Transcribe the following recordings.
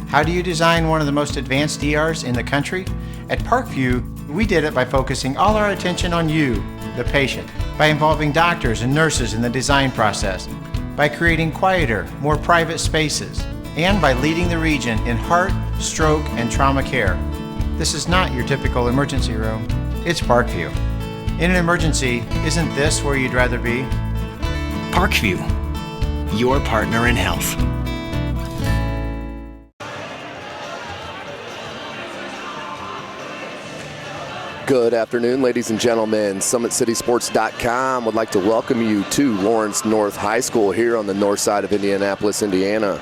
How do you design one of the most advanced ERs in the country? At Parkview, we did it by focusing all our attention on you, the patient, by involving doctors and nurses in the design process, by creating quieter, more private spaces, and by leading the region in heart, stroke, and trauma care. This is not your typical emergency room. It's Parkview. In an emergency, isn't this where you'd rather be? Parkview, your partner in health. Good afternoon, ladies and gentlemen. SummitCitySports.com would like to welcome you to Lawrence North High School here on the north side of Indianapolis, Indiana.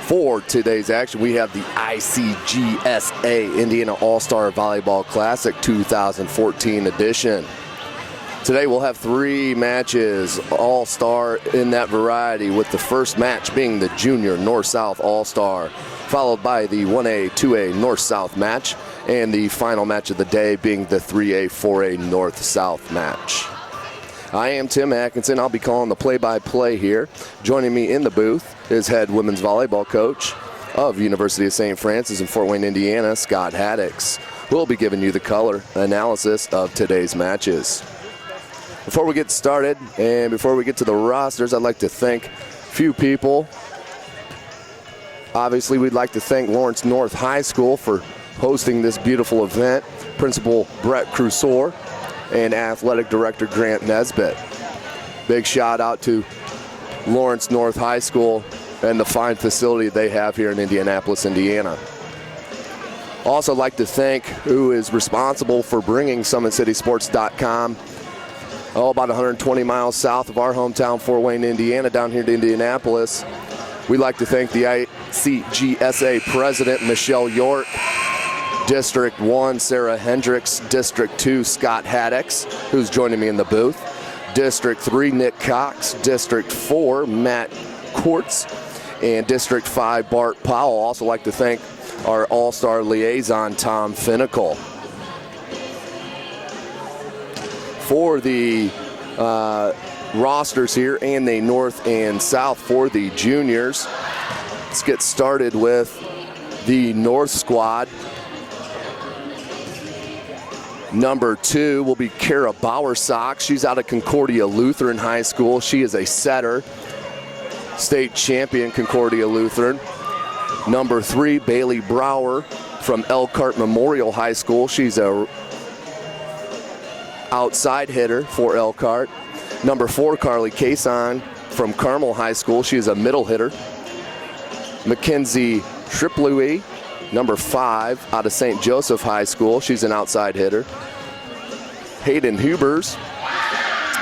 For today's action, we have the ICGSA Indiana All-Star Volleyball Classic 2014 edition. Today we'll have 3 matches, All-Star in that variety, with the first match being the Junior North-South All-Star, followed by the 1A, 2A North-South match, and the final match of the day being the 3A, 4A North-South match. I am Tim Atkinson. I'll be calling the play-by-play here. Joining me in the booth is head women's volleyball coach of University of St. Francis in Fort Wayne, Indiana, Scott Haddix, who will be giving you the color analysis of today's matches. Before we get started and before we get to the rosters, I'd like to thank a few people. Obviously, we'd like to thank Lawrence North High School for hosting this beautiful event, Principal Brett Crusor and Athletic Director Grant Nesbitt. Big shout out to Lawrence North High School and the fine facility they have here in Indianapolis, Indiana. Also like to thank who is responsible for bringing SummitCitySports.com about 120 miles south of our hometown, Fort Wayne, Indiana, down here to Indianapolis. We'd like to thank the ICGSA President, Michelle York, District 1, Sarah Hendricks, District 2, Scott Haddix, who's joining me in the booth, District 3, Nick Cox, District 4, Matt Quartz, and District 5, Bart Powell. Also like to thank our All-Star Liaison, Tom Finnicle. For the rosters here and the North and South for the juniors, let's get started with the North squad. Number 2 will be Kara Bowersock. She's out of Concordia Lutheran High School. She is a setter, state champion, Concordia Lutheran. Number 3, Bailey Brower from Elkhart Memorial High School. She's a outside hitter for Elkhart. Number 4, Carly Cason from Carmel High School. She is a middle hitter. Mackenzie Triplui, number 5, out of St. Joseph High School. She's an outside hitter. Hayden Hubers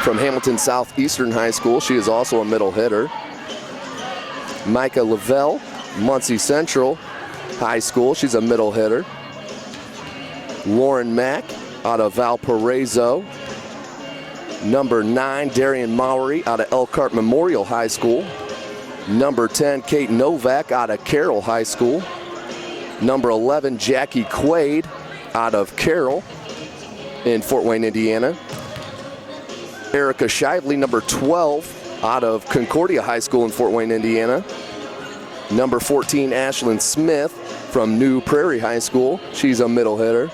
from Hamilton Southeastern High School. She is also a middle hitter. Micah Lavelle, Muncie Central High School. She's a middle hitter. Lauren Mack out of Valparaiso. Number 9, Darian Mowry out of Elkhart Memorial High School. Number 10, Kate Novak out of Carroll High School. Number 11, Jackie Quaid out of Carroll in Fort Wayne, Indiana. Erica Shively, number 12, out of Concordia High School in Fort Wayne, Indiana. Number 14, Ashlyn Smith from New Prairie High School. She's a middle hitter.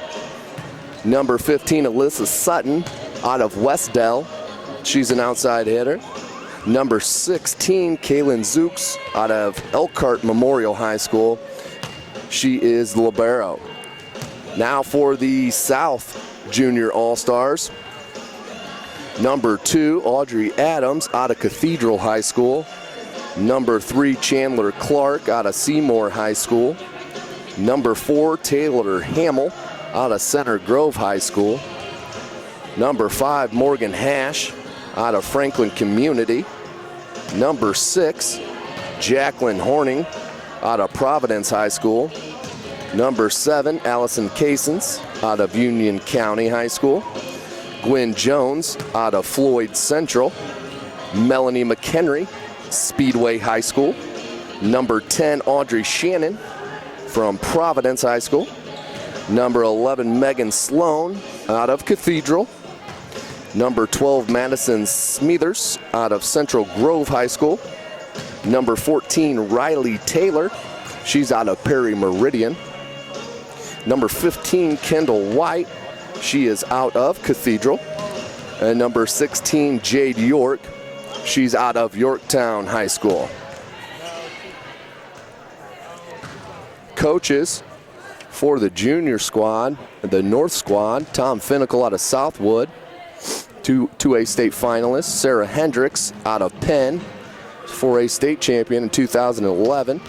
Number 15, Alyssa Sutton out of Westdell. She's an outside hitter. Number 16, Kaylin Zooks out of Elkhart Memorial High School. She is the libero. Now for the South Junior All-Stars. Number 2, Audrey Adams out of Cathedral High School. Number 3, Chandler Clark out of Seymour High School. Number 4, Taylor Hamill out of Center Grove High School. Number 5, Morgan Hash out of Franklin Community. Number 6, Jacqueline Horning out of Providence High School. Number 7, Allison Casons out of Union County High School. Gwen Jones out of Floyd Central. Melanie McHenry, Speedway High School. Number 10, Audrey Shannon from Providence High School. Number 11, Megan Sloan out of Cathedral. Number 12, Madison Smethers out of Central Grove High School. Number 14, Riley Taylor. She's out of Perry Meridian. Number 15, Kendall White. She is out of Cathedral. And number 16, Jade York. She's out of Yorktown High School. Coaches for the junior squad, the North squad, Tom Finnicle out of Southwood. 2A state finalist, Sarah Hendricks out of Penn, 4A state champion in 2011.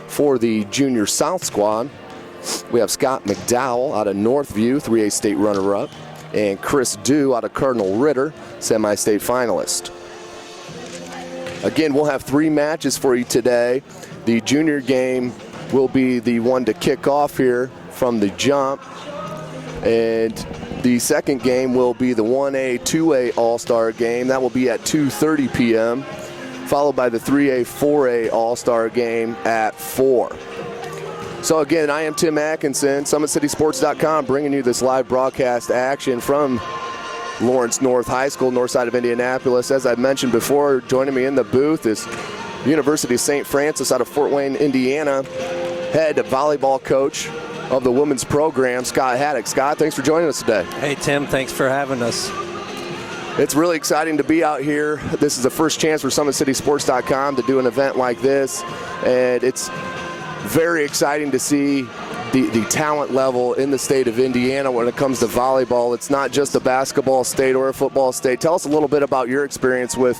For the junior South squad, we have Scott McDowell out of Northview, 3A state runner-up, and Chris Dew out of Cardinal Ritter, semi-state finalist. Again, we'll have 3 matches for you today. The junior game will be the one to kick off here from the jump, and the second game will be the 1A, 2A All-Star game. That will be at 2:30 p.m., followed by the 3A, 4A All-Star game at 4. So again, I am Tim Atkinson, SummitCitySports.com, bringing you this live broadcast action from Lawrence North High School, north side of Indianapolis. As I mentioned before, joining me in the booth is University of St. Francis out of Fort Wayne, Indiana, head volleyball coach of the women's program, Scott Haddock. Scott, thanks for joining us today. Hey, Tim, thanks for having us. It's really exciting to be out here. This is the first chance for SummitCitySports.com to do an event like this, and it's very exciting to see the talent level in the state of Indiana when it comes to volleyball. It's not just a basketball state or a football state. Tell us a little bit about your experience with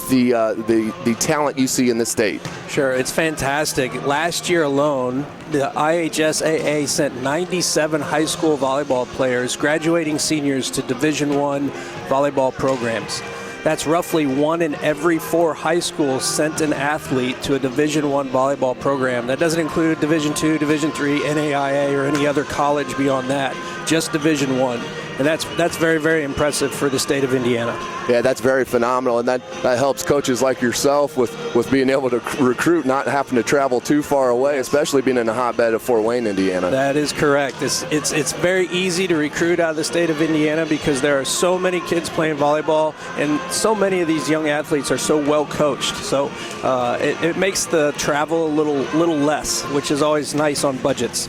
the talent you see in the state. Sure, it's fantastic. Last year alone, the IHSAA sent 97 high school volleyball players, graduating seniors, to Division I volleyball programs. That's roughly 1 in every 4 high schools sent an athlete to a Division I volleyball program. That doesn't include Division II, Division III, NAIA, or any other college beyond that, just Division I. And that's very, very impressive for the state of Indiana. Yeah, that's very phenomenal, and that helps coaches like yourself with being able to recruit, not having to travel too far away, especially being in the hotbed of Fort Wayne, Indiana. That is correct. It's very easy to recruit out of the state of Indiana because there are so many kids playing volleyball, and so many of these young athletes are so well coached. So it makes the travel a little less, which is always nice on budgets.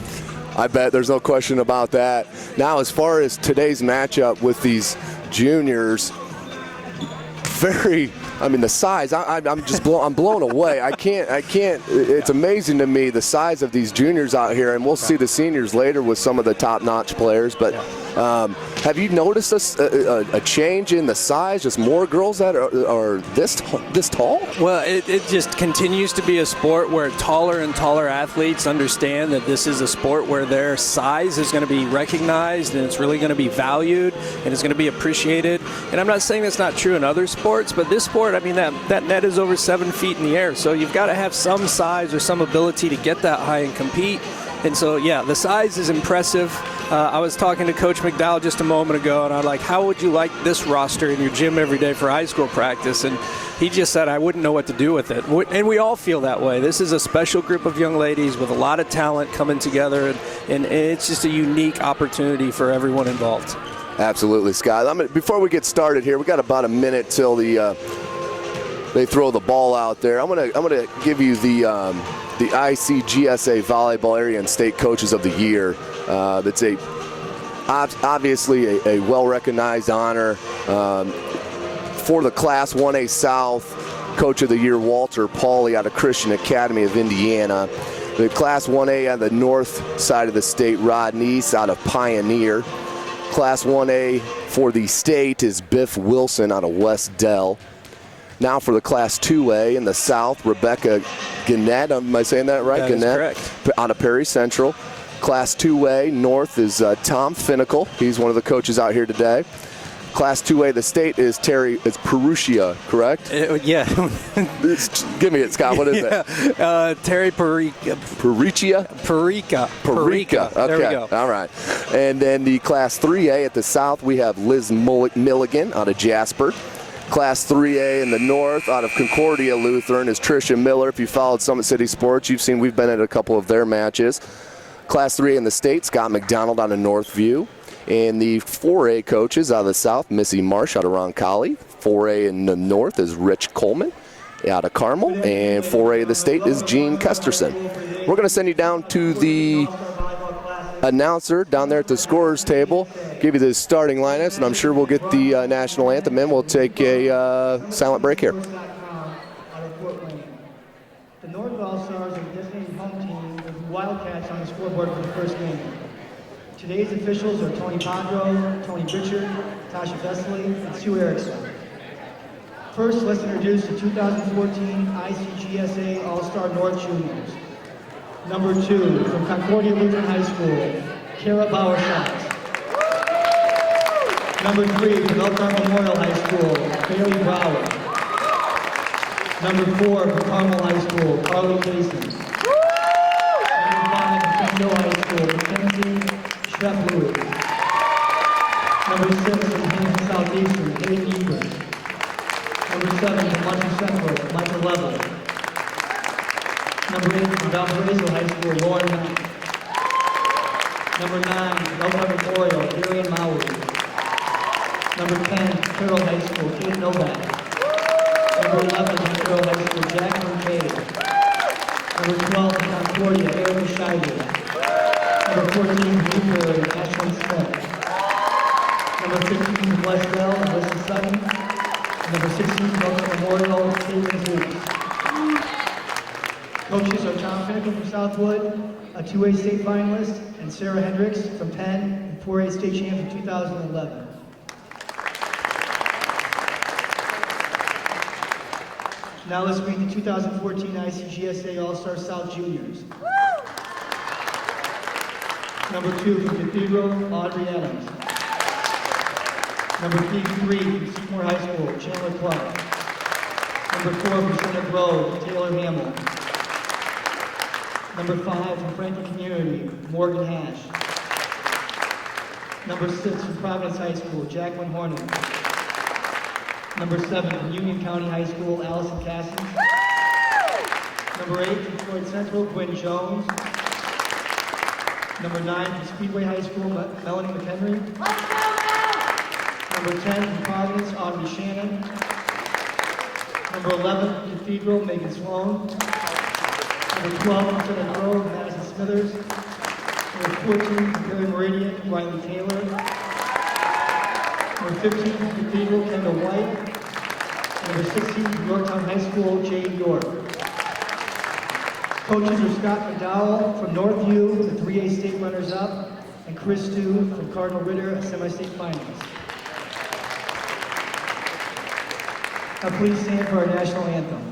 I bet, there's no question about that. Now, as far as today's matchup with these juniors, the size, I'm blown away. I can't, it's amazing to me the size of these juniors out here, and we'll see the seniors later with some of the top-notch players, but have you noticed a change in the size, just more girls that are this tall? Well, it just continues to be a sport where taller and taller athletes understand that this is a sport where their size is going to be recognized, and it's really going to be valued, and it's going to be appreciated. And I'm not saying that's not true in other sports, but this sport, that net is over 7 feet in the air, so you've got to have some size or some ability to get that high and compete. And so, yeah, the size is impressive. I was talking to Coach McDowell just a moment ago, and I'm like, how would you like this roster in your gym every day for high school practice? And he just said, I wouldn't know what to do with it. And we all feel that way. This is a special group of young ladies with a lot of talent coming together, and it's just a unique opportunity for everyone involved. Absolutely, Scott. Before we get started here, we got about a minute till they throw the ball out there. I'm gonna give you the ICGSA Volleyball Area and State Coaches of the Year. It's obviously a well-recognized honor for the Class 1A South. Coach of the Year, Walter Pauly out of Christian Academy of Indiana. The Class 1A on the north side of the state, Rod Neese out of Pioneer. Class 1A for the state is Biff Wilson out of West Dell. Now for the Class 2A in the south, Rebecca Gannett, am I saying that right? That is correct. Out of Perry Central. Class 2A north is Tom Finnicle. He's one of the coaches out here today. Class 2A, the state is it's Perugia, correct? Yeah. Give me it, Scott. What is it? Terry Perica. Perica. Okay. There we go. All right. And then the Class 3A at the south, we have Liz Milligan out of Jasper. Class 3A in the north out of Concordia Lutheran is Tricia Miller. If you followed Summit City Sports, you've seen we've been at a couple of their matches. Class 3A in the state, Scott McDonald out of Northview. And the 4A coaches out of the south, Missy Marsh out of Roncalli. 4A in the north is Rich Coleman out of Carmel. And 4A of the state is Gene Kesterson. We're going to send you down to the announcer down there at the scorer's table, give you the starting lineups, and I'm sure we'll get the national anthem in. We'll take a silent break here. The North All-Stars are the designated home team with Wildcats on the scoreboard for the first game. Today's officials are Tony Pondro, Tony Richard, Tasha Vesley, and Sue Erickson. First, let's introduce the 2014 ICGSA All-Star North Juniors. Number 2, from Concordia Lutheran High School, Kara Bowershot. Number 3, from Elkhart Memorial High School, Bailey Brower. Number 4, from Carmel High School, Carly Casey. Number 5, from Kendall High School, Mackenzie Schrepp-Lewis. Number 6, from Hampton Southeastern, Kate Ebert. Number 7, from Muncie Central, Michael Level. Number 8, from Valparaiso High School, Lauren Knight. Number 9, Elkhart Memorial, Darian Mowry. Number 10, Carroll High School, Kate Novak. Number 11, from Carroll High School, Jacqueline Cade. Number 12, from Concordia, Erica Scheider. Number 14, from Newberry, Ashlyn Smith. Number 15, from Westville, Melissa Sutton. Number 16, from Elkhart Memorial, Caitlin Zeus. Coaches are Tom Finnegan from Southwood, a 2A state finalist, and Sarah Hendricks from Penn, and 4A state champ in 2011. Now let's meet the 2014 ICGSA All-Star South Juniors. Number 2 from Cathedral, Audrey Adams. Number 3 from Seymour High School, Chandler Clark. Number 4 from Center Grove, Taylor Hamill. Number 5 from Franklin Community, Morgan Hash. Number 6 from Providence High School, Jacqueline Horning. Number 7 from Union County High School, Allison Cassie. Number 8 from Floyd Central, Gwen Jones. Number 9 from Speedway High School, Melanie McHenry. Number 10 from Providence, Audrey Shannon. Number 11 from Cathedral, Megan Sloan. Number 12 from Center Grove, Madison Smithers. Number 14 from Perry Meridian, Riley Taylor. Number 15 from Cathedral, Kendall White. Number 16 from Yorktown High School, Jade York. Coaches are Scott McDowell from Northview, the 3A state runners-up, and Chris Stu from Cardinal Ritter, a semi-state finalist. Now please stand for our national anthem.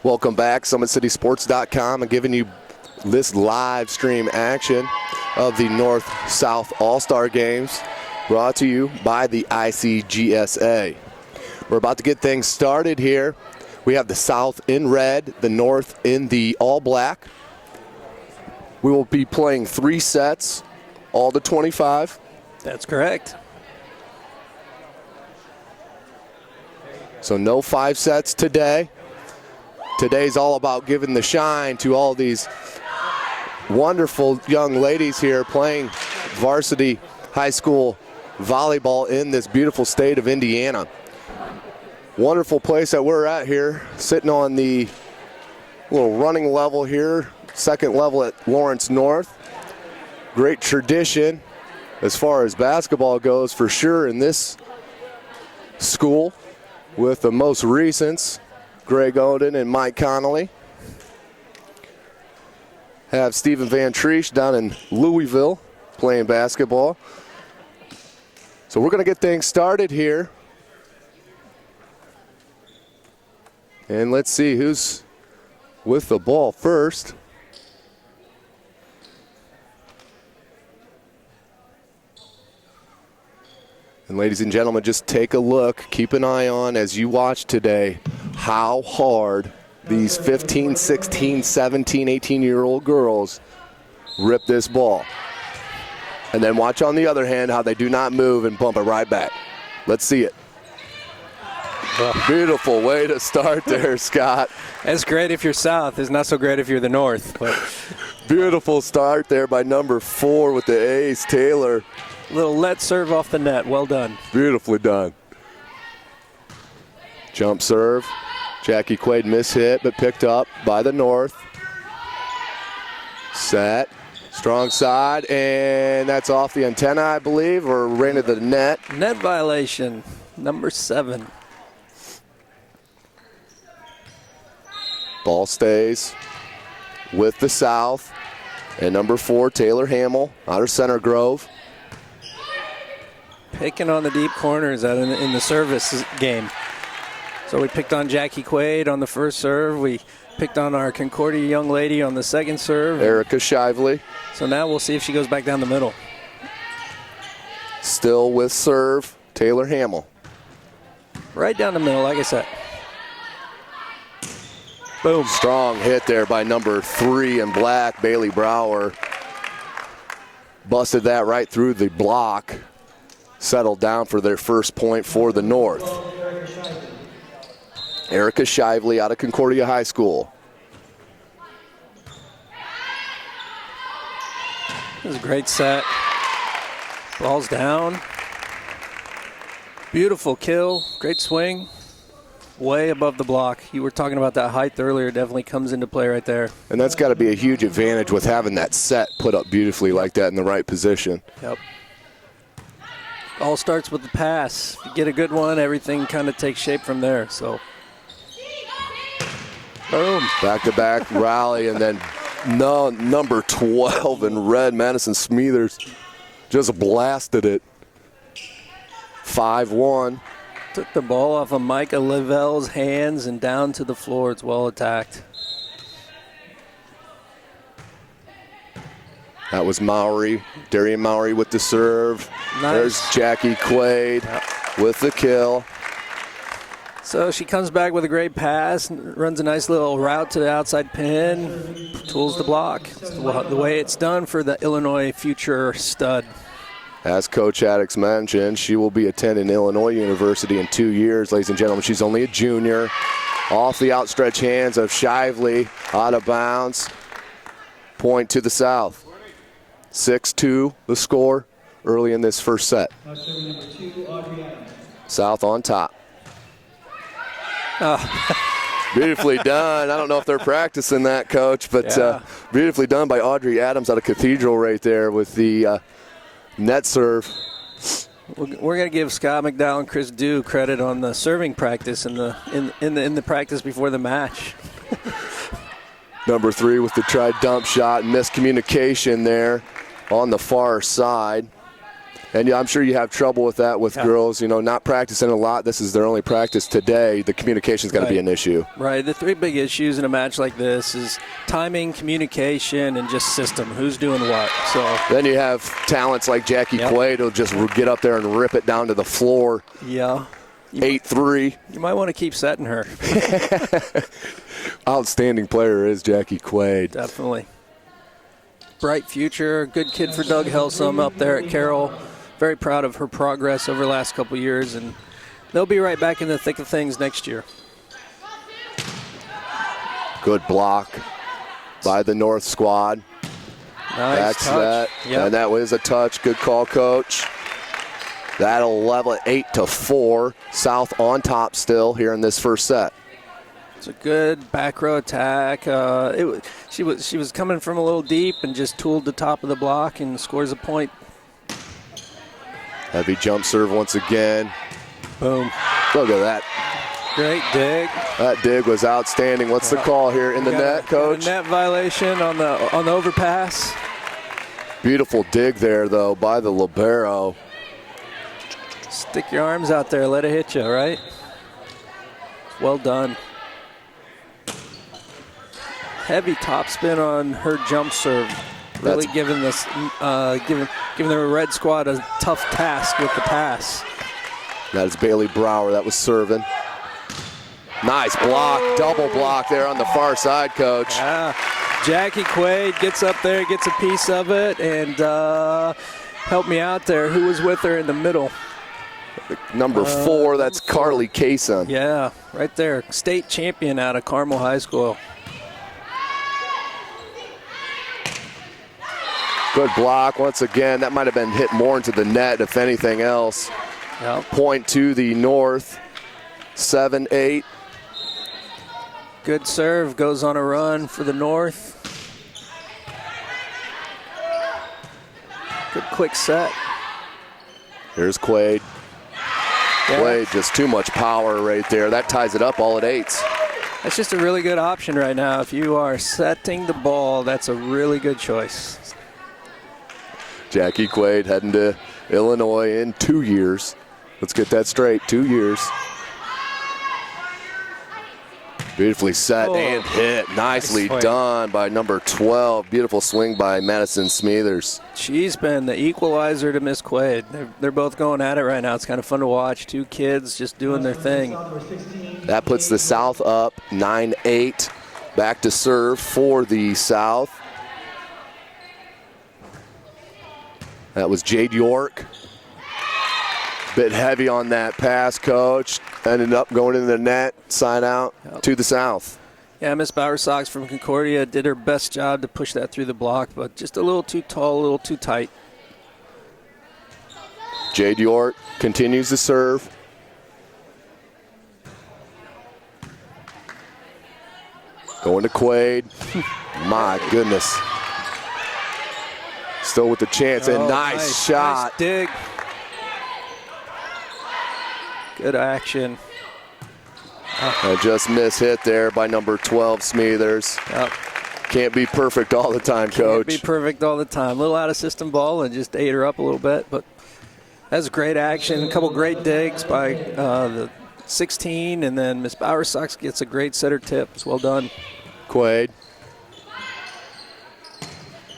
Welcome back, SummitCitySports.com, and giving you this live stream action of the North-South All-Star Games, brought to you by the ICGSA. We're about to get things started here. We have the South in red, the North in the all-black. We will be playing 3 sets, all to 25. That's correct. So no 5 sets today. Today's all about giving the shine to all these wonderful young ladies here playing varsity high school volleyball in this beautiful state of Indiana. Wonderful place that we're at here, sitting on the little running level here, second level at Lawrence North. Great tradition as far as basketball goes for sure in this school, with the most recents, Greg Oden and Mike Connolly. Have Stephen Van Triesch down in Louisville playing basketball. So we're going to get things started here. And let's see who's with the ball first. And ladies and gentlemen, just take a look, keep an eye on as you watch today how hard these 15, 16, 17, 18-year-old girls rip this ball. And then watch on the other hand how they do not move and bump it right back. Let's see it. Beautiful way to start there, Scott. That's great if you're south. It's not so great if you're the north. But beautiful start there by number 4 with the ace, Taylor. Little let serve off the net. Well done. Beautifully done. Jump serve. Jackie Quaid mishit, but picked up by the north. Set. Strong side, and that's off the antenna, I believe, or ran into the net. Net violation, number 7. Ball stays with the south. And number 4, Taylor Hamill, outer center Grove. Picking on the deep corners in the service game. So we picked on Jackie Quaid on the first serve. We picked on our Concordia young lady on the second serve. Erica Shively. So now we'll see if she goes back down the middle. Still with serve, Taylor Hamill. Right down the middle, like I said. Boom. Strong hit there by number 3 in black, Bailey Brower. Busted that right through the block. Settled down for their first point for the North. Erica Shively out of Concordia High School. This is a great set. Ball's down. Beautiful kill. Great swing. Way above the block. You were talking about that height earlier. Definitely comes into play right there. And that's got to be a huge advantage with having that set put up beautifully like that in the right position. Yep. All starts with the pass. If you get a good one, everything kind of takes shape from there. So, boom. Back-to-back rally, and then number 12 in red, Madison Smethers, just blasted it. 5-1. Took the ball off of Micah Lavelle's hands and down to the floor. It's well attacked. That was Mowry, Darian Mowry with the serve. Nice. There's Jackie Quaid with the kill. So she comes back with a great pass, runs a nice little route to the outside pin, tools the block. It's the way it's done for the Illinois future stud. As Coach Addix mentioned, she will be attending Illinois University in 2 years. Ladies and gentlemen, she's only a junior. Off the outstretched hands of Shively, out of bounds. Point to the south. 6-2 the score early in this first set. South on top. Beautifully done. I don't know if they're practicing that, Coach, but beautifully done by Audrey Adams out of Cathedral right there with the net serve. We're going to give Scott McDowell and Chris Dew credit on the serving practice in the practice before the match. Number 3 with the try dump shot, miscommunication there on the far side. And I'm sure you have trouble with that with girls, not practicing a lot. This is their only practice today. The communication's got to be an issue. Right. The 3 big issues in a match like this is timing, communication, and just system. Who's doing what? So then you have talents like Jackie Quaid who'll just get up there and rip it down to the floor. Yeah. 8-3. You might want to keep setting her. Outstanding player is Jackie Quaid. Definitely. Bright future. Good kid for Doug Helsum up there at Carroll. Very proud of her progress over the last couple years, and they'll be right back in the thick of things next year. Good block by the North squad. Nice That's touch. that. Yep. And that was a touch. Good call, Coach. That'll level it 8-4. South on top still here in this first set. It's a good back row attack. She was coming from a little deep and just tooled the top of the block and scores a point. Heavy jump serve once again. Boom. Look at that. Great dig. That dig was outstanding. What's the call here in the net, Coach? Net violation on the overpass. Beautiful dig there, though, by the libero. Stick your arms out there, let it hit you, right? Well done. Heavy topspin on her jump serve. Really giving the red squad a tough task with the pass. That is Bailey Brower. That was serving. Nice block, double block there on the far side, Coach. Yeah. Jackie Quaid gets up there, gets a piece of it, and help me out there. Who was with her in the middle? Number 4, that's Carly Kaysen. Yeah, right there. State champion out of Carmel High School. Good block once again. That might have been hit more into the net, if anything else. Yep. Point to the North, 7-8. Good serve, goes on a run for the North. Good quick set. Here's Quaid. Yeah. Quaid, just too much power right there. That ties it up all at 8s. That's just a really good option right now. If you are setting the ball, that's a really good choice. Jackie Quaid heading to Illinois in 2 years. Let's get that straight, 2 years. Beautifully set and hit. Nicely done by number 12. Beautiful swing by Madison Smethers. She's been the equalizer to Miss Quaid. They're both going at it right now. It's kind of fun to watch. Two kids just doing their thing. That puts the South up 9-8. Back to serve for the South. That was Jade York. Bit heavy on that pass, Coach. Ended up going into the net, side out to the South. Yeah, Miss Bowersox from Concordia did her best job to push that through the block, but just a little too tall, a little too tight. Jade York continues to serve. Going to Quaid. My goodness. Still with the chance, and nice shot. Nice dig. Good action. A just miss hit there by number 12, Smethers. Yep. Can't be perfect all the time, Coach. Can't be perfect all the time. A little out of system ball and just ate her up a little bit, but that's great action. A couple great digs by the 16, and then Miss Bowersox gets a great setter tip. It's well done. Quaid.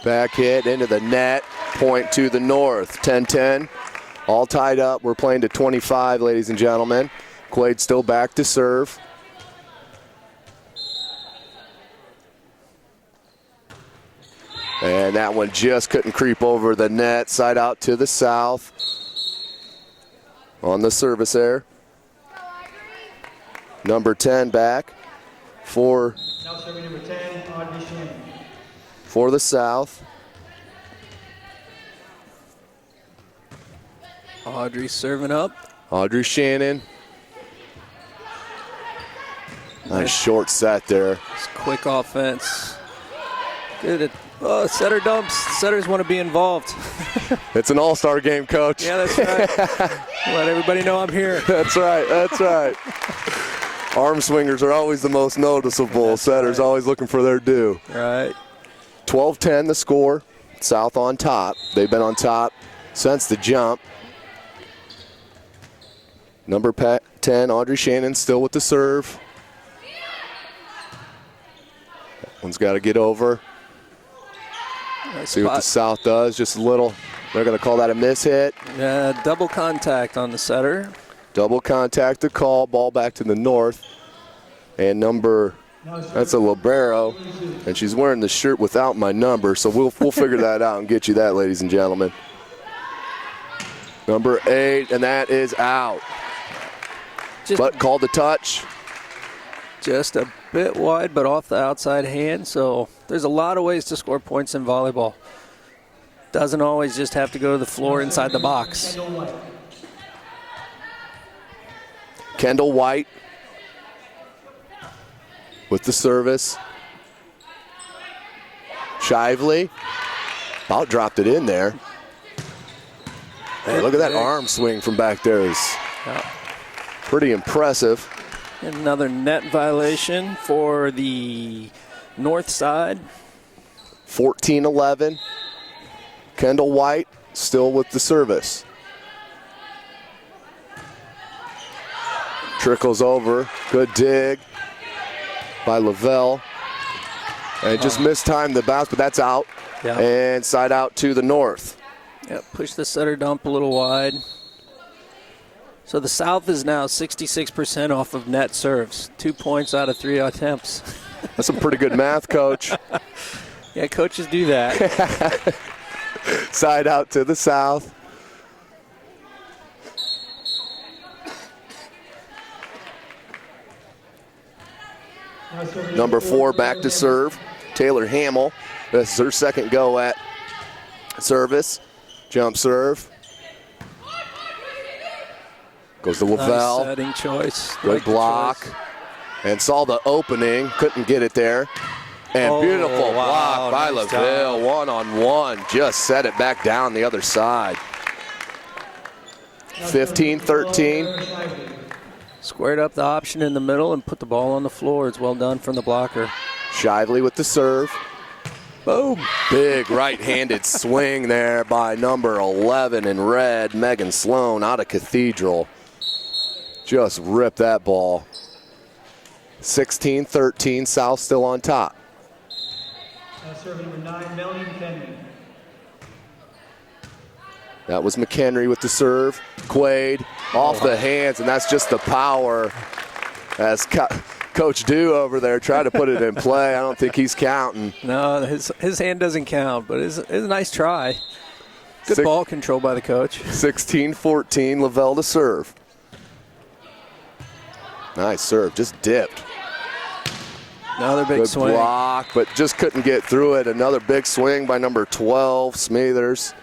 Back hit into the net. Point to the North. 10-10. All tied up. We're playing to 25, ladies and gentlemen. Quaid still back to serve. And that one just couldn't creep over the net. Side out to the South. On the service there. Number 10 back for Now serving number 10, Audrey Shannon. For the South. Audrey serving up. Audrey Shannon. Nice short set there. It's quick offense. Good. Setter dumps. Setters want to be involved. It's an all-star game, Coach. Yeah, that's right. Let everybody know I'm here. That's right. That's right. Arm swingers are always the most noticeable. That's Setters always looking for their due. Right. 12-10 the score. South on top. They've been on top since the jump. Number 10, Audrey Shannon, still with the serve. That one's got to get over. Nice See what the South does. Just a little. They're going to call that a miss hit. Yeah, double contact on the setter. Double contact to call. Ball back to the North. And that's a libero. And she's wearing the shirt without my number. So we'll figure that out and get you that, ladies and gentlemen. Number 8, and that is out. but called the touch. Just a bit wide, but off the outside hand. So there's a lot of ways to score points in volleyball. Doesn't always just have to go to the floor inside the box. Kendall White with the service. Shively about dropped it in there. Hey, look at that arm swing from back there. Is pretty impressive. Another net violation for the north side. 14-11. Kendall White still with the service. Trickles over. Good dig by Lavelle. And just mistimed the bounce, but that's out. Yeah. And side out to the north. Yep, push the setter dump a little wide. So the South is now 66% off of net serves. 2 points out of 3 attempts. That's some pretty good math, Coach. Yeah, coaches do that. Side out to the South. Number 4 back to serve. Taylor Hamill. This is her second go at service. Jump serve. Goes to Lavelle. Nice setting choice. Good block. Choice. And saw the opening. Couldn't get it there. And beautiful block by nice Lavelle. job. One-on-one. Just set it back down the other side. 15-13. Squared up the option in the middle and put the ball on the floor. It's well done from the blocker. Shively with the serve. Boom. Big right-handed swing there by number 11 in red, Megan Sloan out of Cathedral. Just ripped that ball. 16-13, South still on top. Serving number 9, Melanie McHenry. That was McHenry with the serve. Quaid off the hands, and that's just the power as Coach Dew over there tried to put it in play. I don't think he's counting. No, his hand doesn't count, but it's a nice try. Good ball control by the coach. 16-14, Lavelle to serve. Nice serve, just dipped. Another big Good swing. block, but just couldn't get through it. Another big swing by number 12, Smithers.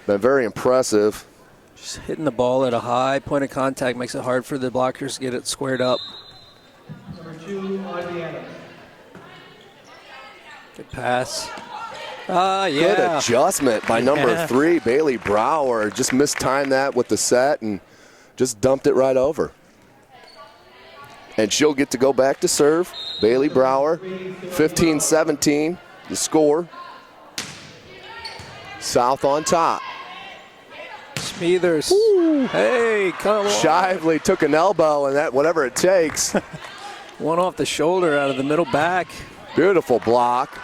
Been very impressive. Just hitting the ball at a high point of contact makes it hard for the blockers to get it squared up. Number 2, Audrey Adams. Good pass. Yeah. Good adjustment by number 3, Bailey Brower. Just mistimed that with the set and just dumped it right over. And she'll get to go back to serve. Bailey Brower, 15-17, the score. South on top. Smithers. Hey, come on. Shively took an elbow, and that whatever it takes. One off the shoulder out of the middle back. Beautiful block.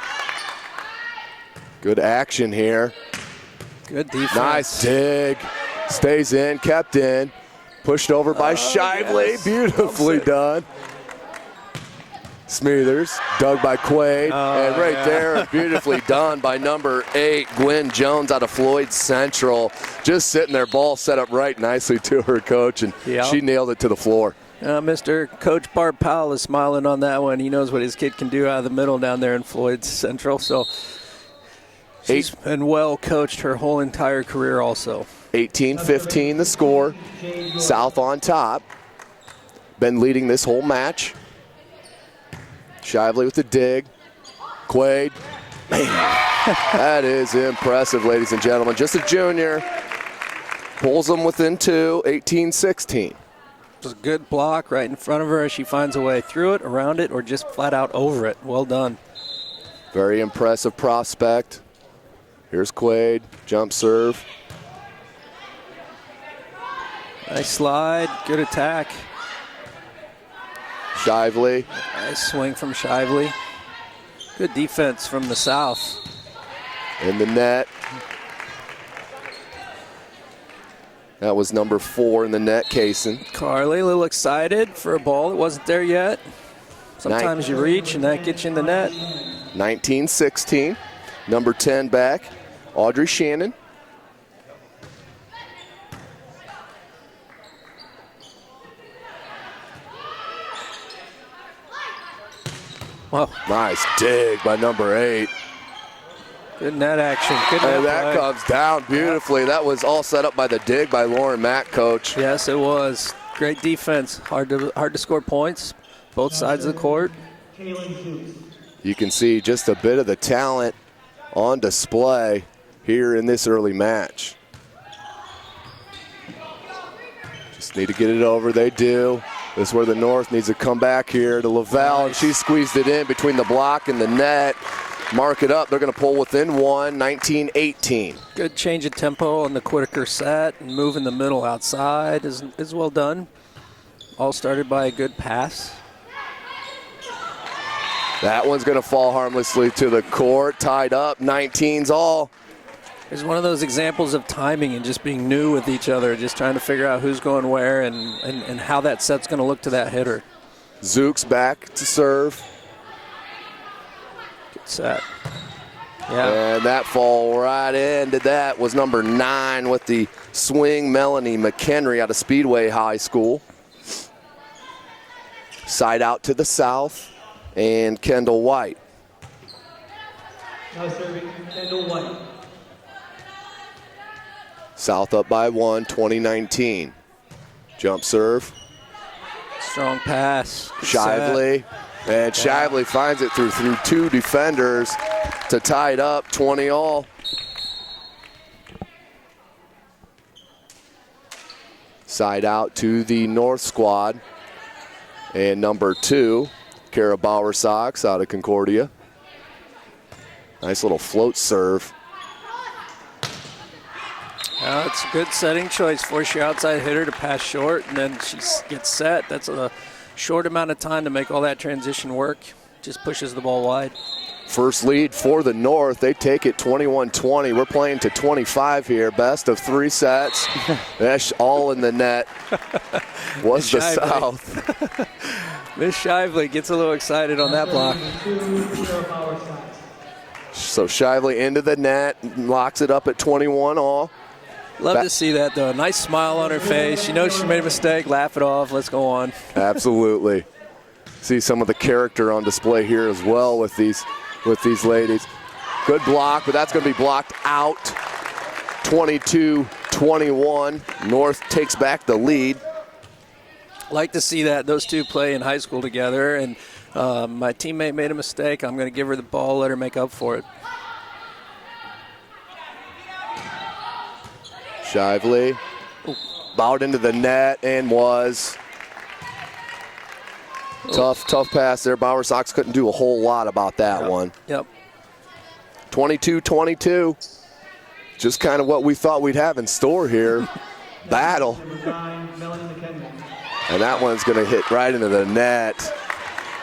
Good action here. Good defense. Nice dig. Stays in, kept in. Pushed over by Shively. Yes. Beautifully done. Smithers, dug by Quaid. And right there, beautifully done by number 8, Gwen Jones out of Floyd Central. Just sitting there, ball set up right nicely to her coach, and she nailed it to the floor. Mr. Coach Barb Powell is smiling on that one. He knows what his kid can do out of the middle down there in Floyd Central. So she's been well coached her whole entire career also. 18-15 the score. South on top. Been leading this whole match. Shively with the dig. Quaid. Man, that is impressive, ladies and gentlemen. Just a junior. Pulls them within 2, 18-16. It was a good block right in front of her as she finds a way through it, around it, or just flat out over it. Well done. Very impressive prospect. Here's Quaid. Jump serve. Nice slide. Good attack. Shively. Nice swing from Shively. Good defense from the South. In the net. That was number 4 in the net, Kaysen. Carly, a little excited for a ball that wasn't there yet. Sometimes you reach and that gets you in the net. 19-16. Number 10 back, Audrey Shannon. Well, Nice dig by number 8. good net action. Good net And that play. comes down beautifully. That was all set up by the dig by Lauren Mack, coach. Yes, it was. Great defense. Hard to score points. Both sides of the court. You can see just a bit of the talent on display here in this early match. Just need to get it over. They do. This is where the North needs to come back here to Lavelle, and she squeezed it in between the block and the net. Mark it up. They're going to pull within one, 19-18. Good change of tempo on the quicker set and moving the middle outside is well done. All started by a good pass. That one's going to fall harmlessly to the court. Tied up, 19's all. It's one of those examples of timing and just being new with each other, just trying to figure out who's going where and how that set's going to look to that hitter. Zook's back to serve. Good set. Yeah. And that fall right into that was number 9 with the swing, Melanie McHenry out of Speedway High School. Side out to the south, and Kendall White. Now serving Kendall White. South up by 1, 2019. Jump serve. Strong pass. Good Shively. And Shively finds it through 2 defenders to tie it up, 20 all. Side out to the North squad. And number 2, Kara Bowersox out of Concordia. Nice little float serve. It's a good setting choice. Force your outside hitter to pass short, and then she gets set. That's a short amount of time to make all that transition work. Just pushes the ball wide. First lead for the North. They take it 21-20. We're playing to 25 here. Best of 3 sets. That's all in the net. Was the South. Miss Shively gets a little excited on that block. So Shively into the net, locks it up at 21 all. Love to see that, though. Nice smile on her face. She knows she made a mistake. Laugh it off. Let's go on. Absolutely. See some of the character on display here as well with these ladies. Good block, but that's going to be blocked out. 22-21. North takes back the lead. Like to see that those two play in high school together. And my teammate made a mistake. I'm going to give her the ball, let her make up for it. Shively bowed into the net and was. Tough pass there. Bowersox couldn't do a whole lot about that one. Yep. 22-22. Just kind of what we thought we'd have in store here. Battle. And that one's going to hit right into the net.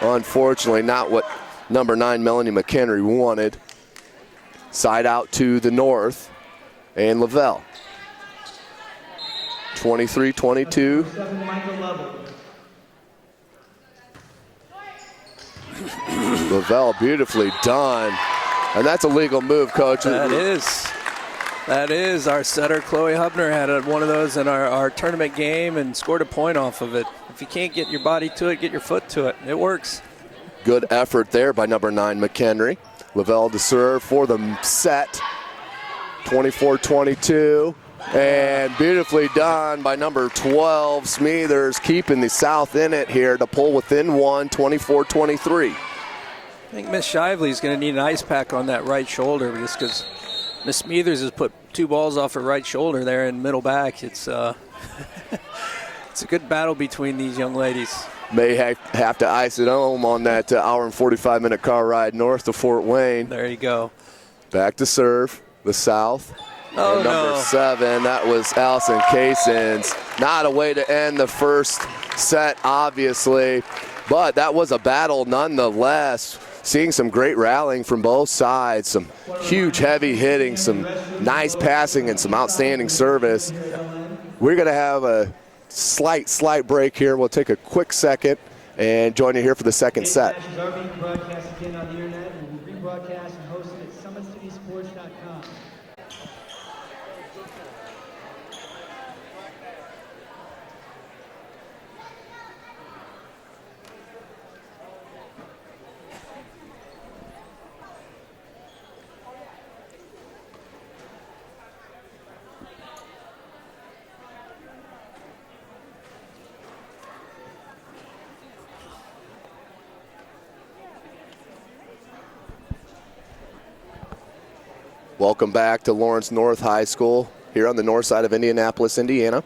Unfortunately, not what number 9 Melanie McHenry wanted. Side out to the North and Lavelle. 23-22. Lavelle beautifully done. And that's a legal move, Coach. That is. Our setter, Chloe Hubner, had one of those in our tournament game and scored a point off of it. If you can't get your body to it, get your foot to it. It works. Good effort there by number 9 McHenry. Lavelle to serve for the set. 24-22. And beautifully done by number 12, Smethers, keeping the South in it here to pull within 1, 24-23. I think Miss Shively is going to need an ice pack on that right shoulder just because Miss Smethers has put 2 balls off her right shoulder there in middle back. It's it's a good battle between these young ladies. May have to ice it home on that hour and 45-minute car ride north to Fort Wayne. There you go. Back to serve, the South. Oh, and number 7, that was Allison Casins. Not a way to end the first set, obviously, but that was a battle nonetheless. Seeing some great rallying from both sides, some huge heavy hitting, some nice passing, and some outstanding service. We're going to have a slight break here. We'll take a quick second and join you here for the second set. Matches are being broadcast again on the internet and will be rebroadcast and hosted at summitcitysports.com. Welcome back to Lawrence North High School here on the north side of Indianapolis, Indiana.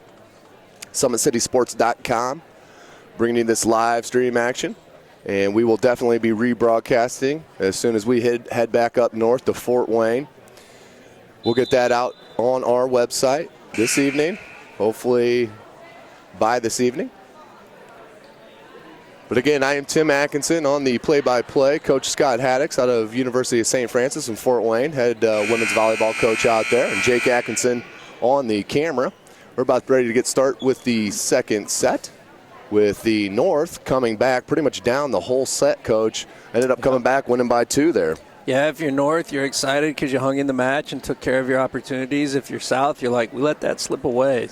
SummitCitySports.com bringing you this live stream action. And we will definitely be rebroadcasting as soon as we head back up north to Fort Wayne. We'll get that out on our website this evening, hopefully by this evening. But again, I am Tim Atkinson on the play-by-play. Coach Scott Haddix out of University of St. Francis in Fort Wayne, head women's volleyball coach out there, and Jake Atkinson on the camera. We're about ready to get started with the second set, with the North coming back pretty much down the whole set, Coach. Ended up coming back, winning by 2 there. Yeah, if you're North, you're excited because you hung in the match and took care of your opportunities. If you're South, you're like, we let that slip away.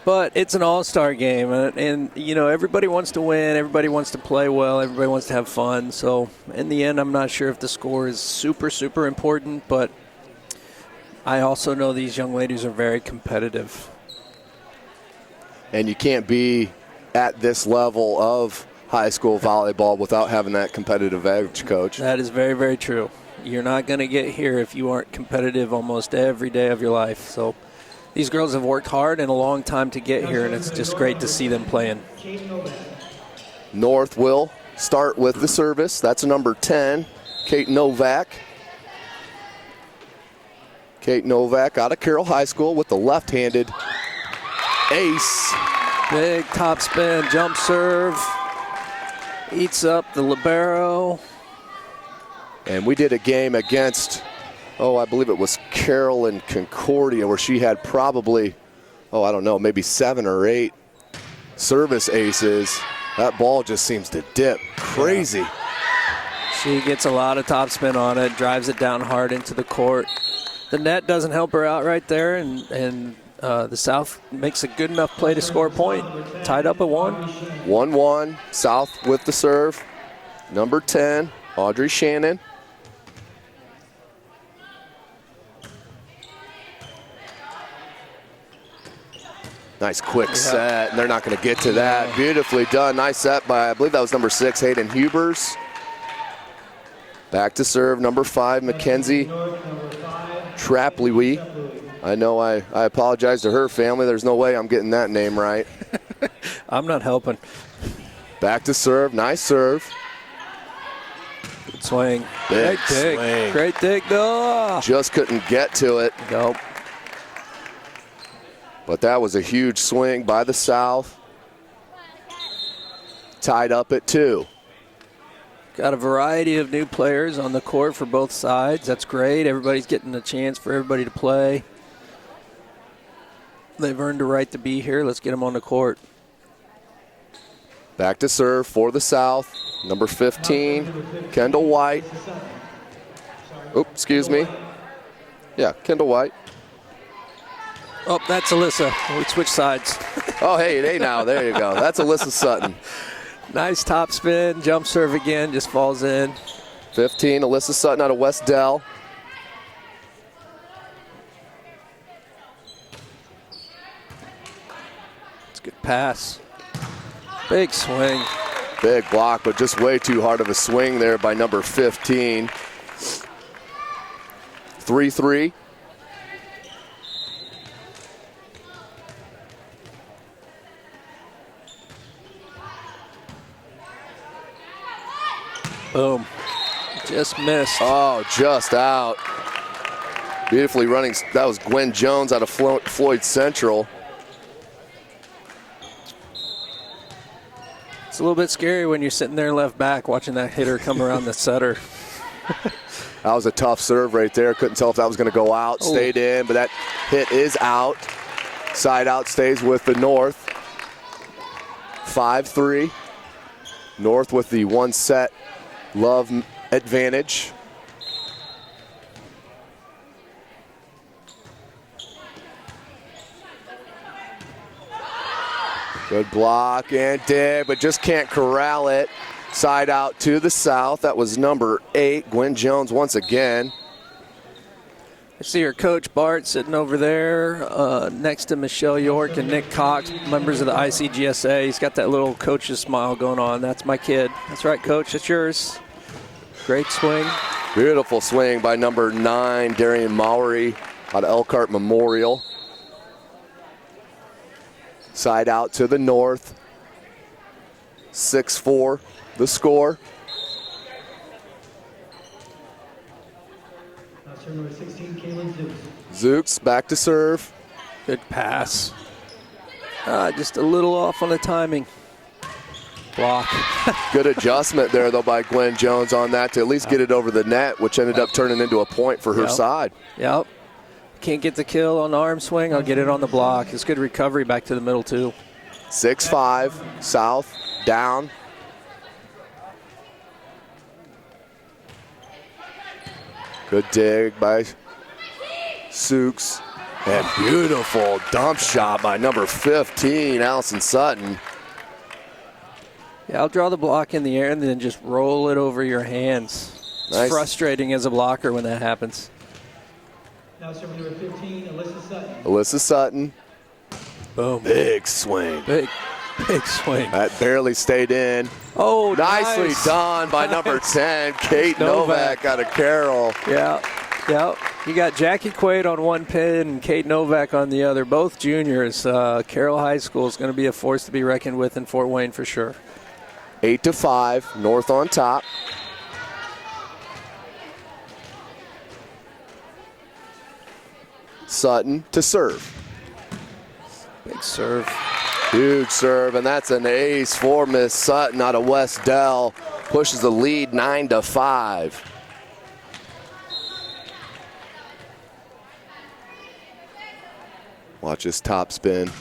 But it's an all-star game, and you know, everybody wants to win, everybody wants to play well, everybody wants to have fun. So in the end, I'm not sure if the score is super, super important, but I also know these young ladies are very competitive. And you can't be at this level of high school volleyball without having that competitive edge, Coach. That is very, very true. You're not going to get here if you aren't competitive almost every day of your life. So these girls have worked hard and a long time to get here, and it's just great to see them playing. North will start with the service. That's number 10, Kate Novak. Kate Novak out of Carroll High School with the left-handed ace. Big top spin, jump serve. Eats up the libero. And we did a game against, I believe it was Carroll and Concordia, where she had probably, I don't know, maybe 7 or 8 service aces. That ball just seems to dip crazy. Yeah. She gets a lot of topspin on it, drives it down hard into the court. The net doesn't help her out right there, and the South makes a good enough play to score a point. Tied up at 1. 1-1, South with the serve. Number 10, Audrey Shannon. Nice quick set, and they're not going to get to that. Beautifully done. Nice set by, I believe that was number 6, Hayden Hubers. Back to serve, number 5, Mackenzie Trapley. I know I apologize to her family. There's no way I'm getting that name right. I'm not helping. Back to serve, nice serve. Good swing. Big Great dig. swing. Great dig, though. Just couldn't get to it. Nope. But that was a huge swing by the South. Tied up at 2. Got a variety of new players on the court for both sides. That's great. Everybody's getting a chance for everybody to play. They've earned a right to be here. Let's get them on the court. Back to serve for the South. Number 15, Kendall White. Oops, excuse me. Yeah, Kendall White. Oh, that's Alyssa. We switch sides. Oh, hey, now, there you go. That's Alyssa Sutton. Nice top spin, jump serve again, just falls in. 15, Alyssa Sutton out of West Dell. It's a good pass. Big swing. Big block, but just way too hard of a swing there by number 15. 3-3. Boom. Just missed. Oh, just out. Beautifully running. That was Gwen Jones out of Floyd Central. It's a little bit scary when you're sitting there left back watching that hitter come around the setter. That was a tough serve right there. Couldn't tell if that was going to go out. Oh. Stayed in, but that hit is out. Side out stays with the North. 5-3. North with the 1 set love advantage. Good block and dig, but just can't corral it. Side out to the South. That was number 8, Gwen Jones once again. I see your coach Bart sitting over there next to Michelle York and Nick Cox, members of the ICGSA. He's got that little coach's smile going on. That's my kid. That's right, Coach. That's yours. Great swing. Beautiful swing by number 9, Darian Mowry out of Elkhart Memorial. Side out to the north. 6-4 the score. Now serve number 16, Kaylin Zeus. Zooks back to serve. Good pass. Just a little off on the timing. Block. Good adjustment there, though, by Gwen Jones on that to at least get it over the net, which ended up turning into a point for her side. Yep. Can't get the kill on the arm swing. I'll get it on the block. It's good recovery back to the middle, too. 6-5, South, down. Good dig by Sooks. And beautiful dump shot by number 15, Allison Sutton. Yeah, I'll draw the block in the air and then just roll it over your hands. It's Nice. frustrating as a blocker when that happens. Now serving number 15, Alyssa Sutton. Alyssa Sutton. Boom. Big swing. Big swing. That barely stayed in. Oh, Nicely nice. done by number 10, Kate Novak. Novak out of Carroll. Yeah. You got Jackie Quaid on one pin and Kate Novak on the other. Both juniors. Carroll High School is going to be a force to be reckoned with in Fort Wayne for sure. 8-5, North on top. Sutton to serve. Big serve. Huge serve, and that's an ace for Miss Sutton out of West Dell. Pushes the lead 9-5. Watch this top spin.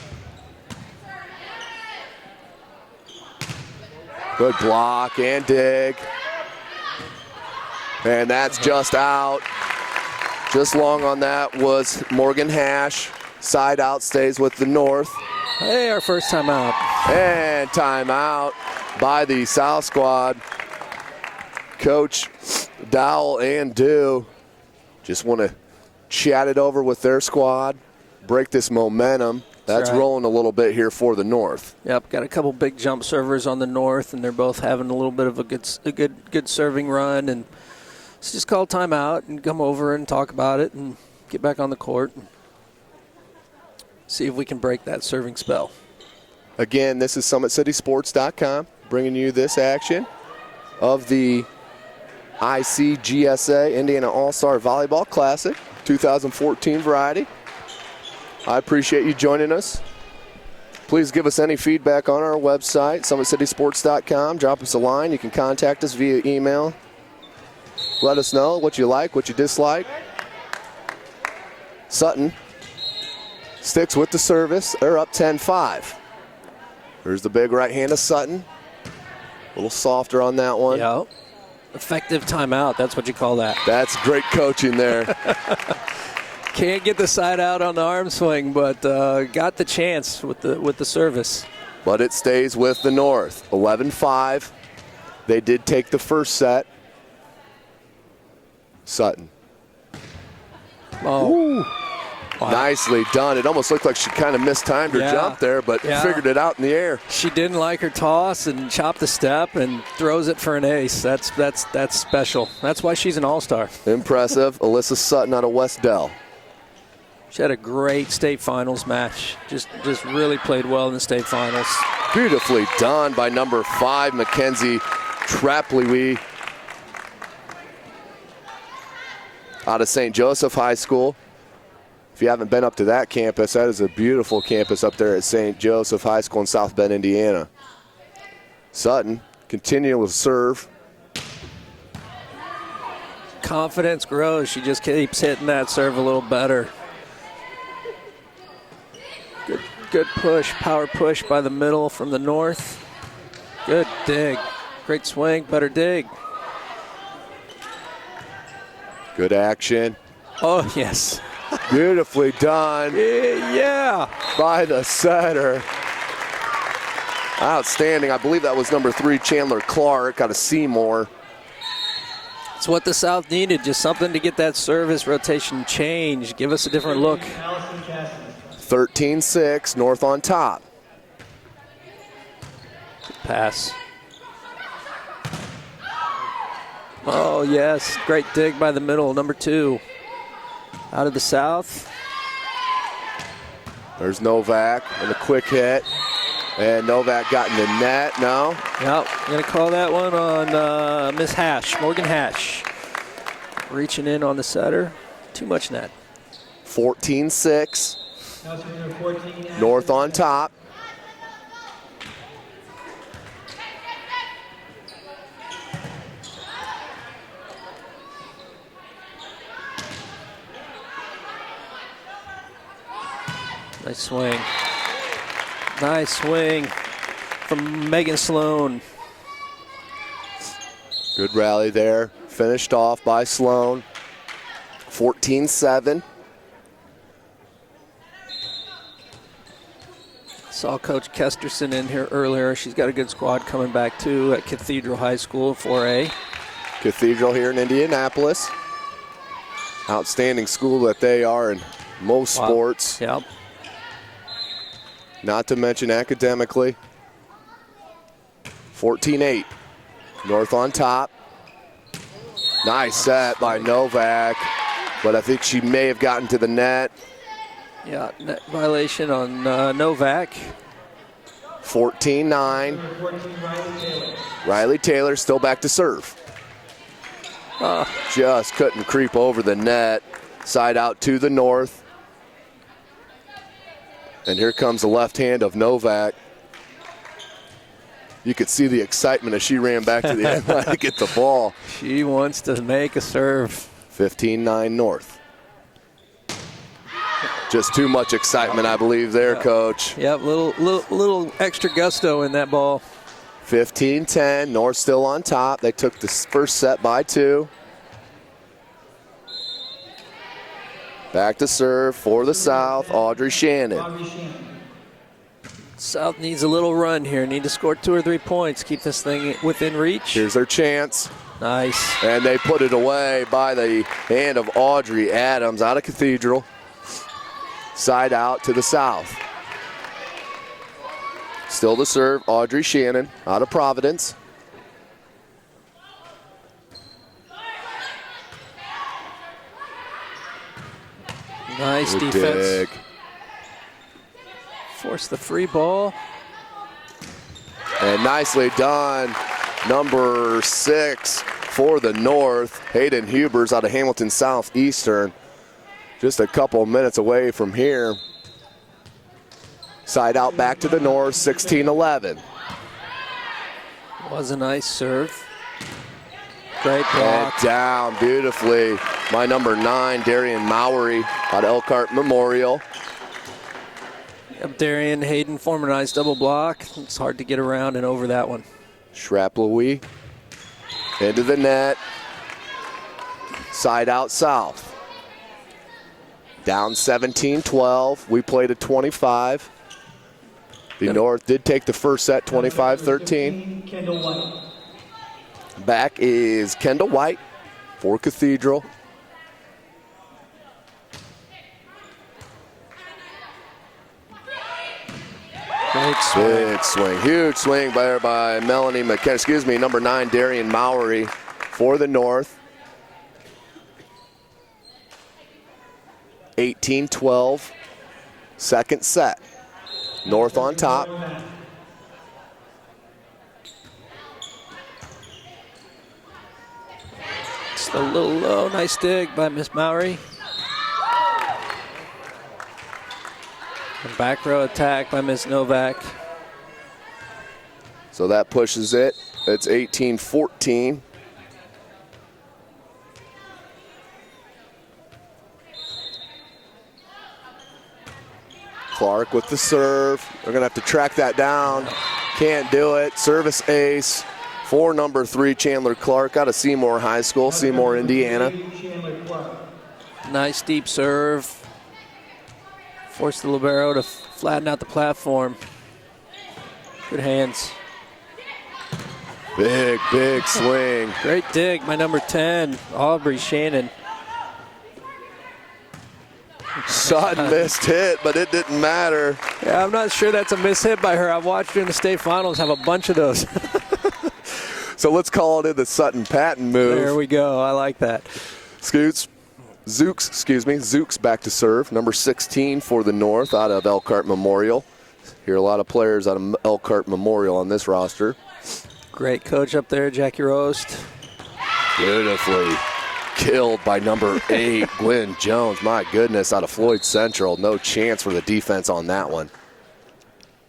Good block and dig. And that's just out. Just long on that was Morgan Hash. Side out stays with the North. Hey, our first time out. And timeout by the South squad. Coach Dowell and Dew just want to chat it over with their squad, break this momentum. That's right. rolling a little bit here for the North. Yep, got a couple big jump servers on the North, and they're both having a little bit of a good serving run. And let's just call timeout and come over and talk about it and get back on the court and see if we can break that serving spell. Again, this is SummitCitySports.com bringing you this action of the ICGSA Indiana All-Star Volleyball Classic 2014 variety. I appreciate you joining us. Please give us any feedback on our website, SummitCitySports.com. Drop us a line. You can contact us via email. Let us know what you like, what you dislike. Sutton sticks with the service. They're up 10-5. There's the big right hand of Sutton. A little softer on that one. Yep. Effective timeout. That's what you call that. That's great coaching there. Can't get the side out on the arm swing, but got the chance with the service. But it stays with the North. 11-5. They did take the first set. Sutton. Oh. Ooh. Wow. Nicely done. It almost looked like she kind of mistimed her jump there, but figured it out in the air. She didn't like her toss and chopped the step and throws it for an ace. That's special. That's why she's an all-star. Impressive. Alyssa Sutton out of West Dell. She had a great state finals match. Just really played well in the state finals. Beautifully done by number 5, Mackenzie Trapley out of St. Joseph High School. If you haven't been up to that campus, that is a beautiful campus up there at St. Joseph High School in South Bend, Indiana. Sutton continuing to serve. Confidence grows. She just keeps hitting that serve a little better. Good push, power push by the middle from the North. Good dig. Great swing, better dig. Good action. Oh, yes. Beautifully done. Yeah. By the setter. Outstanding. I believe that was number 3, Chandler Clark out of Seymour. It's what the South needed, just something to get that service rotation change, give us a different look. 13-6, North on top. Pass. Oh, yes. Great dig by the middle, number 2. Out of the south. There's Novak and a quick hit. And Novak got in the net. No. Yep. Going to call that one on Miss Hash, Morgan Hash. Reaching in on the setter. Too much net. 14-6. Now it's number 14. North on top. Nice swing. Nice swing from Megan Sloan. Good rally there. Finished off by Sloan. 14-7. Saw Coach Kesterson in here earlier. She's got a good squad coming back too at Cathedral High School 4A. Cathedral here in Indianapolis. Outstanding school that they are in most sports. Yep. Not to mention academically. 14-8. North on top. Nice set by Novak, but I think she may have gotten to the net. Yeah, net violation on Novak. 14-9. Number 14, Riley Taylor. Riley Taylor still back to serve. Just couldn't creep over the net. Side out to the north. And here comes the left hand of Novak. You could see the excitement as she ran back to the end line to get the ball. She wants to make a serve. 15-9 North. Just too much excitement, I believe, there, Coach. Yep, little extra gusto in that ball. 15-10, North still on top. They took the first set by 2. Back to serve for the South, Audrey Shannon. Audrey Shannon. South needs a little run here. Need to score 2 or 3 points. Keep this thing within reach. Here's their chance. Nice. And they put it away by the hand of Audrey Adams out of Cathedral. Side out to the South. Still to serve, Audrey Shannon out of Providence. Nice Good defense. dig. Force the free ball. And nicely done. Number 6 for the North, Hayden Hubers out of Hamilton Southeastern. Just a couple minutes away from here. Side out back to the North, 16-11. Was a nice serve. Great And block. down beautifully by number 9, Darian Mowry out of Elkhart Memorial. Yep, Darian Hayden formed a nice double block. It's hard to get around and over that one. Schrapp-Louis into the net. Side out South. Down 17-12. We played at 25. The North did take the first set 25-13. Kendall White. Back is Kendall White for Cathedral. Great swing. Big swing, huge swing by Melanie McKenna, excuse me, number 9, Darian Mowry for the North. 18-12, second set. North on top. Just a little low. Nice dig by Miss Mowry. And back row attack by Miss Novak. So that pushes it. It's 18-14. Clark with the serve. They're going to have to track that down. Can't do it. Service ace for number 3, Chandler Clark out of Seymour High School, Seymour, Indiana. Chandler Clark. Nice deep serve. Forced the libero to flatten out the platform. Good hands. Big swing. Great dig by number 10, Aubrey Shannon. Sudden missed hit, but it didn't matter. Yeah, I'm not sure that's a miss hit by her. I've watched her in the state finals have a bunch of those. So let's call it in the Sutton Patton move. There we go. I like that. Zooks back to serve. Number 16 for the North out of Elkhart Memorial. Hear a lot of players out of Elkhart Memorial on this roster. Great coach up there, Jackie Roast. Beautifully killed by number 8, Gwen Jones. My goodness, out of Floyd Central. No chance for the defense on that one.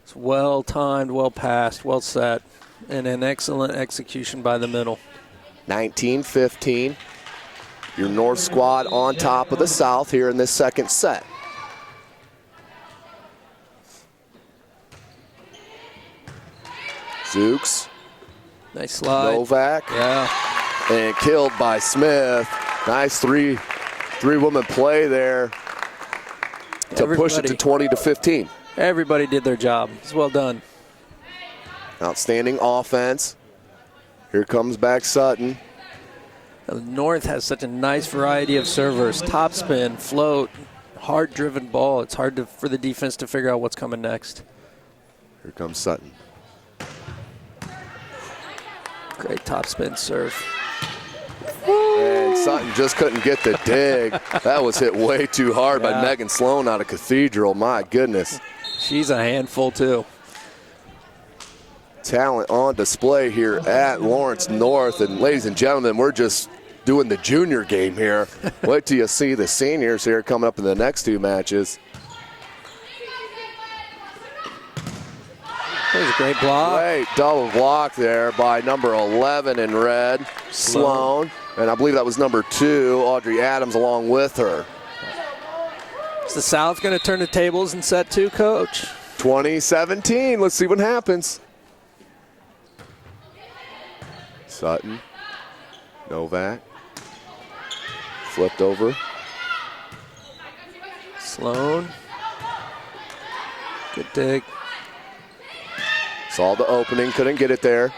It's well timed, well passed, well set, and an excellent execution by the middle. 19-15. Your North squad on top of the South here in this second set. Zooks. Nice slide. Novak. Yeah. And killed by Smith. Nice three-woman play there to push it to 20-15. Everybody did their job. It's well done. Outstanding offense. Here comes back Sutton. The North has such a nice variety of servers. Topspin, float, hard-driven ball. It's hard for the defense to figure out what's coming next. Here comes Sutton. Great topspin serve. And Sutton just couldn't get the dig. That was hit way too hard by Megan Sloan out of Cathedral. My goodness. She's a handful, too. Talent on display here at Lawrence North. And ladies and gentlemen, we're just doing the junior game here. Wait till you see the seniors here coming up in the next two matches. That was a great block. Great double block there by number 11 in red, Sloan. And I believe that was number 2, Audrey Adams, along with her. Is the South going to turn the tables in set 2, Coach? 2017. Let's see what happens. Sutton. Novak. Flipped over. Sloan. Good dig. Saw the opening, couldn't get it there.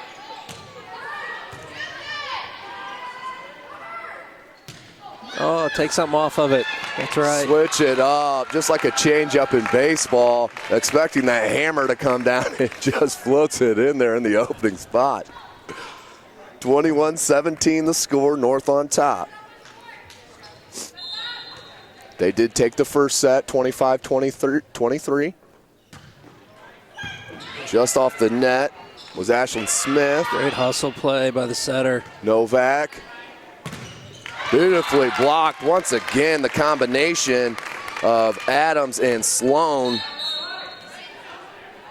Oh, take something off of it. That's right. Switch it up, just like a changeup in baseball, expecting that hammer to come down. It just floats it in there in the opening spot. 21-17 the score, North on top. They did take the first set, 25-23. Just off the net was Ashlyn Smith. Great hustle play by the setter. Novak. Beautifully blocked once again. The combination of Adams and Sloan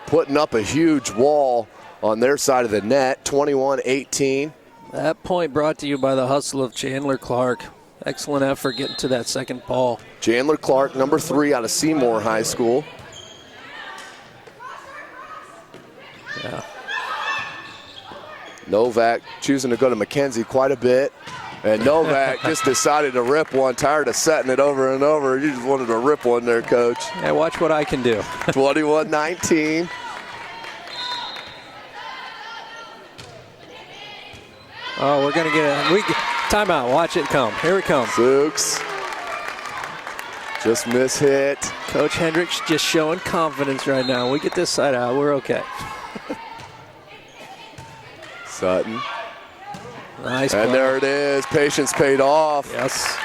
putting up a huge wall on their side of the net, 21-18. That point brought to you by the hustle of Chandler Clark. Excellent effort getting to that second ball. Chandler Clark, number 3 out of Seymour High School. Yeah. Novak choosing to go to McKenzie quite a bit. And Novak just decided to rip one, tired of setting it over and over. You just wanted to rip one there, Coach. Yeah, watch what I can do. 21-19. Oh, we're going to get a timeout. Watch it come. Here it comes. Zooks. Just mishit. Coach Hendricks just showing confidence right now. We get this side out. We're okay. Sutton. Nice And play. there it is. Patience paid off. Yes.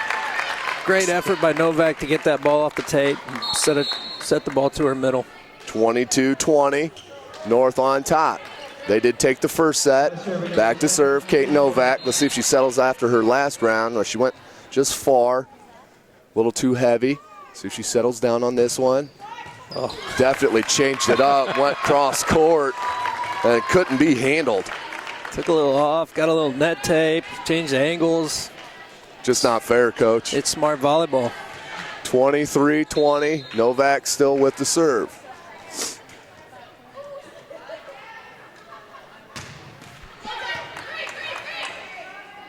Great effort by Novak to get that ball off the tape and set the ball to her middle. 22-20. North on top. They did take the first set. Back to serve, Kate Novak. Let's see if she settles after her last round. Or she went just far. A little too heavy. See if she settles down on this one. Oh. Definitely changed it up. Went cross court and couldn't be handled. Took a little off, got a little net tape, changed the angles. Just not fair, Coach. It's smart volleyball. 23-20. Novak still with the serve.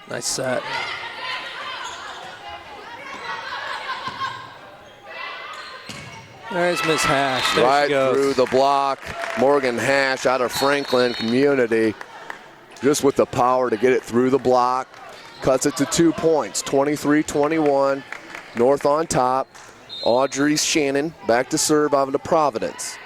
Nice set. There's Miss Hash. There Right she goes. through the block. Morgan Hash out of Franklin Community. Just with the power to get it through the block. Cuts it to 2 points. 23-21. North on top. Audrey Shannon back to serve out of the Providence.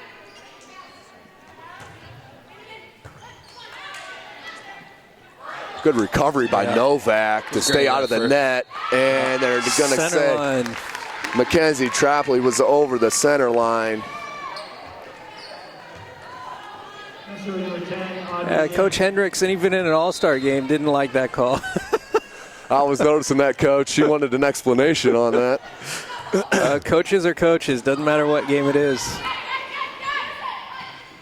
Good recovery by Novak to stay out of the net. And they're going to say line. Mackenzie Trapley was over the center line. Coach Hendricks, and even in an all-star game, didn't like that call. I was noticing that, Coach. She wanted an explanation on that. Coaches are coaches. Doesn't matter what game it is.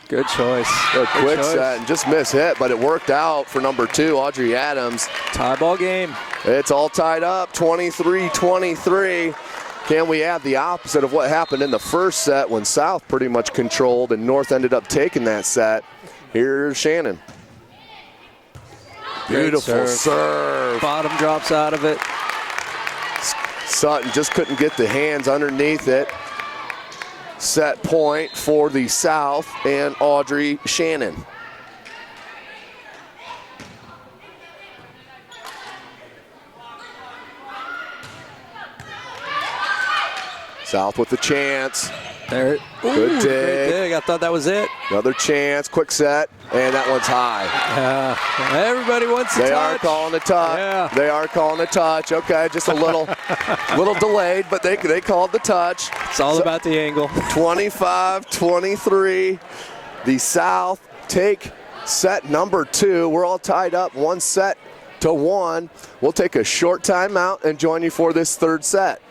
Good choice. A quick set and just miss hit, but it worked out for number 2, Audrey Adams. Tie ball game. It's all tied up, 23-23. Can we have the opposite of what happened in the first set when South pretty much controlled and North ended up taking that set? Here's Shannon. Beautiful serve. Bottom drops out of it. Sutton just couldn't get the hands underneath it. Set point for the South and Audrey Shannon. South with the chance. There. Good dig. Great dig. I thought that was it. Another chance, quick set, and that one's high. Everybody wants to touch. They are calling a touch. Yeah. They are calling a touch. Okay, just a little delayed, but they called the touch. It's all about the angle. 25-23. The South take set number 2. We're all tied up 1-1. We'll take a short timeout and join you for this third set.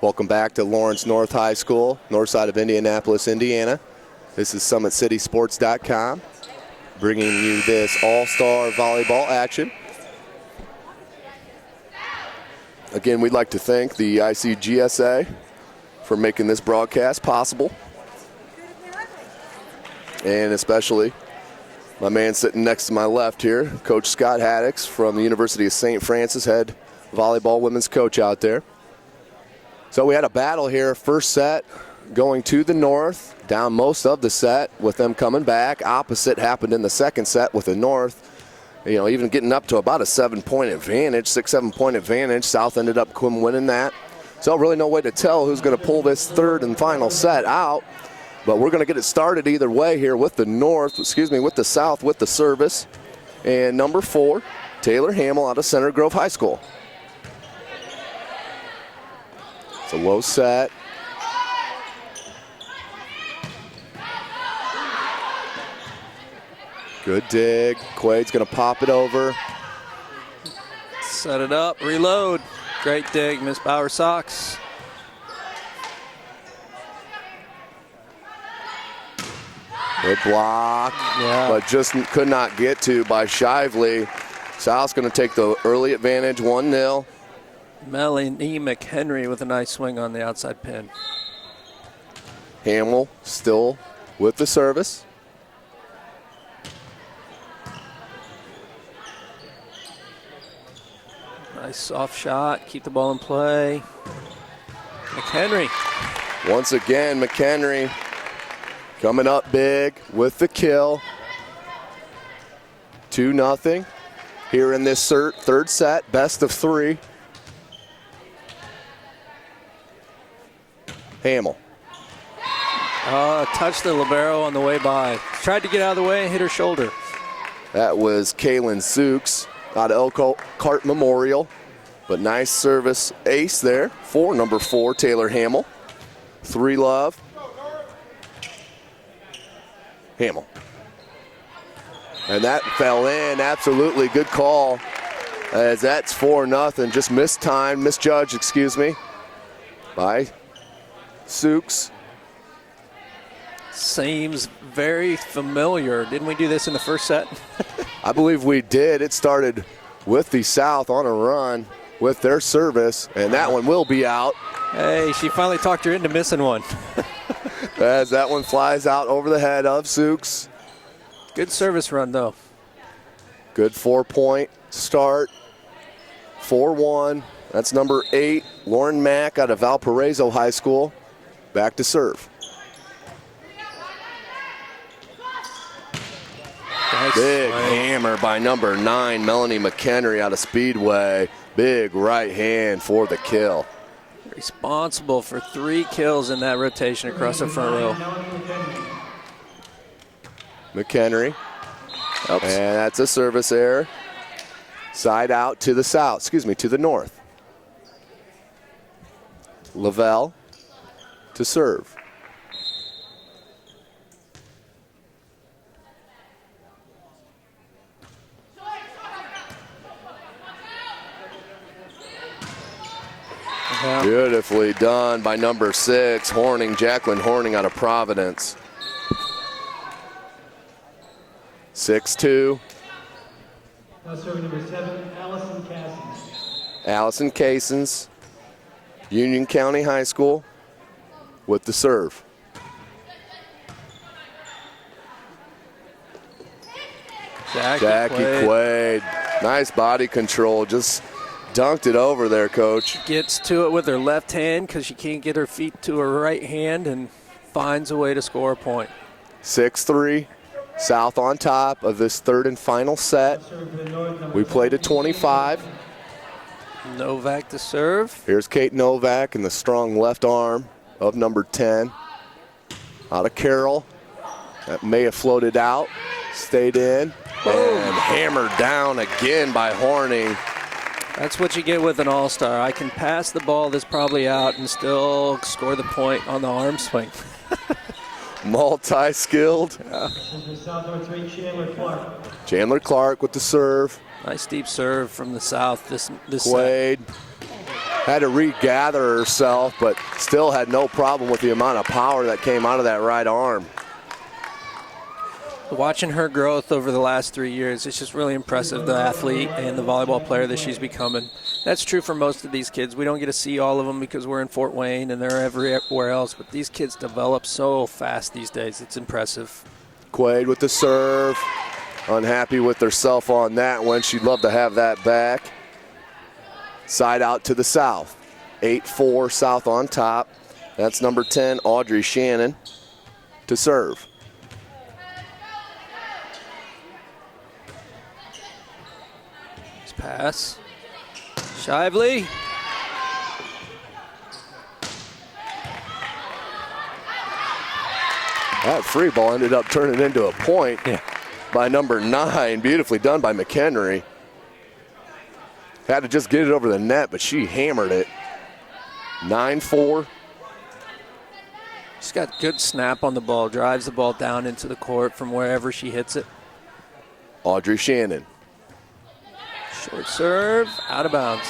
Welcome back to Lawrence North High School, north side of Indianapolis, Indiana. This is SummitCitySports.com, bringing you this all-star volleyball action. Again, we'd like to thank the ICGSA for making this broadcast possible. And especially my man sitting next to my left here, Coach Scott Haddix from the University of St. Francis, head volleyball women's coach out there. So we had a battle here, first set going to the North, down most of the set with them coming back. Opposite happened in the second set with the North, even getting up to about a 7-point advantage, 6-7 point advantage. South ended up winning that. So really no way to tell who's going to pull this third and final set out. But we're going to get it started either way here with the South with the service. And number 4, Taylor Hamill out of Center Grove High School. It's a low set. Good dig. Quaid's going to pop it over. Set it up, reload. Great dig, Miss Bauer Sox. Good block, but just could not get to by Shively. South's going to take the early advantage, 1-0. Melanie McHenry with a nice swing on the outside pin. Hamill still with the service. Nice soft shot, keep the ball in play. McHenry. Once again, McHenry coming up big with the kill. 2-0 here in this third set, best of 3. Hamill. Touched the libero on the way by. Tried to get out of the way and hit her shoulder. That was Kaylin Zooks out of Elkhart Memorial. But nice service ace there for number 4, Taylor Hamill. 3-love. Hamill. And that fell in, absolutely good call. As that's 4-0, just misjudged, by Zooks. Seems very familiar. Didn't we do this in the first set? I believe we did. It started with the South on a run with their service, and that one will be out. Hey, she finally talked her into missing one. As that one flies out over the head of Zooks. Good service run, though. Good 4-point start. 4-1. That's number 8, Lauren Mack out of Valparaiso High School. Back to serve. Nice Big play. hammer by number 9, Melanie McHenry out of Speedway. Big right hand for the kill. responsible for 3 kills in that rotation across the front row. McHenry. Oops. And that's a service error. Side out to the south, to the north. Lavelle to serve. Yeah. Beautifully done by number 6, Horning, Jacqueline Horning out of Providence. 6-2. Now serving number 7, Allison Cassins. Allison Casons, Union County High School with the serve. Jackie Quaid. Nice body control, just dunked it over there, coach. Gets to it with her left hand because she can't get her feet to her right hand and finds a way to score a point. 6-3, South on top of this third and final set. We played at 25. Novak to serve. Here's Kate Novak and the strong left arm of number 10. Out of Carroll. That may have floated out, stayed in, and hammered down again by Horning. That's what you get with an all-star. I can pass the ball that's probably out and still score the point on the arm swing. Multi-skilled. South number 3, Chandler Clark. Chandler Clark with the serve. Nice deep serve from the south this Quaid had to regather herself, but still had no problem with the amount of power that came out of that right arm. Watching her growth over the last 3 years, it's just really impressive, the athlete and the volleyball player that she's becoming. That's true for most of these kids. We don't get to see all of them because we're in Fort Wayne and they're everywhere else, but these kids develop so fast these days. It's impressive. Quaid with the serve. Unhappy with herself on that one. She'd love to have that back. Side out to the south. 8-4 South on top. That's number 10, Audrey Shannon, to serve. Nice pass. Shively. That free ball ended up turning into a point by number 9. Beautifully done by McHenry. Had to just get it over the net, but she hammered it. 9-4. She's got good snap on the ball, drives the ball down into the court from wherever she hits it. Audrey Shannon. Short serve, out of bounds.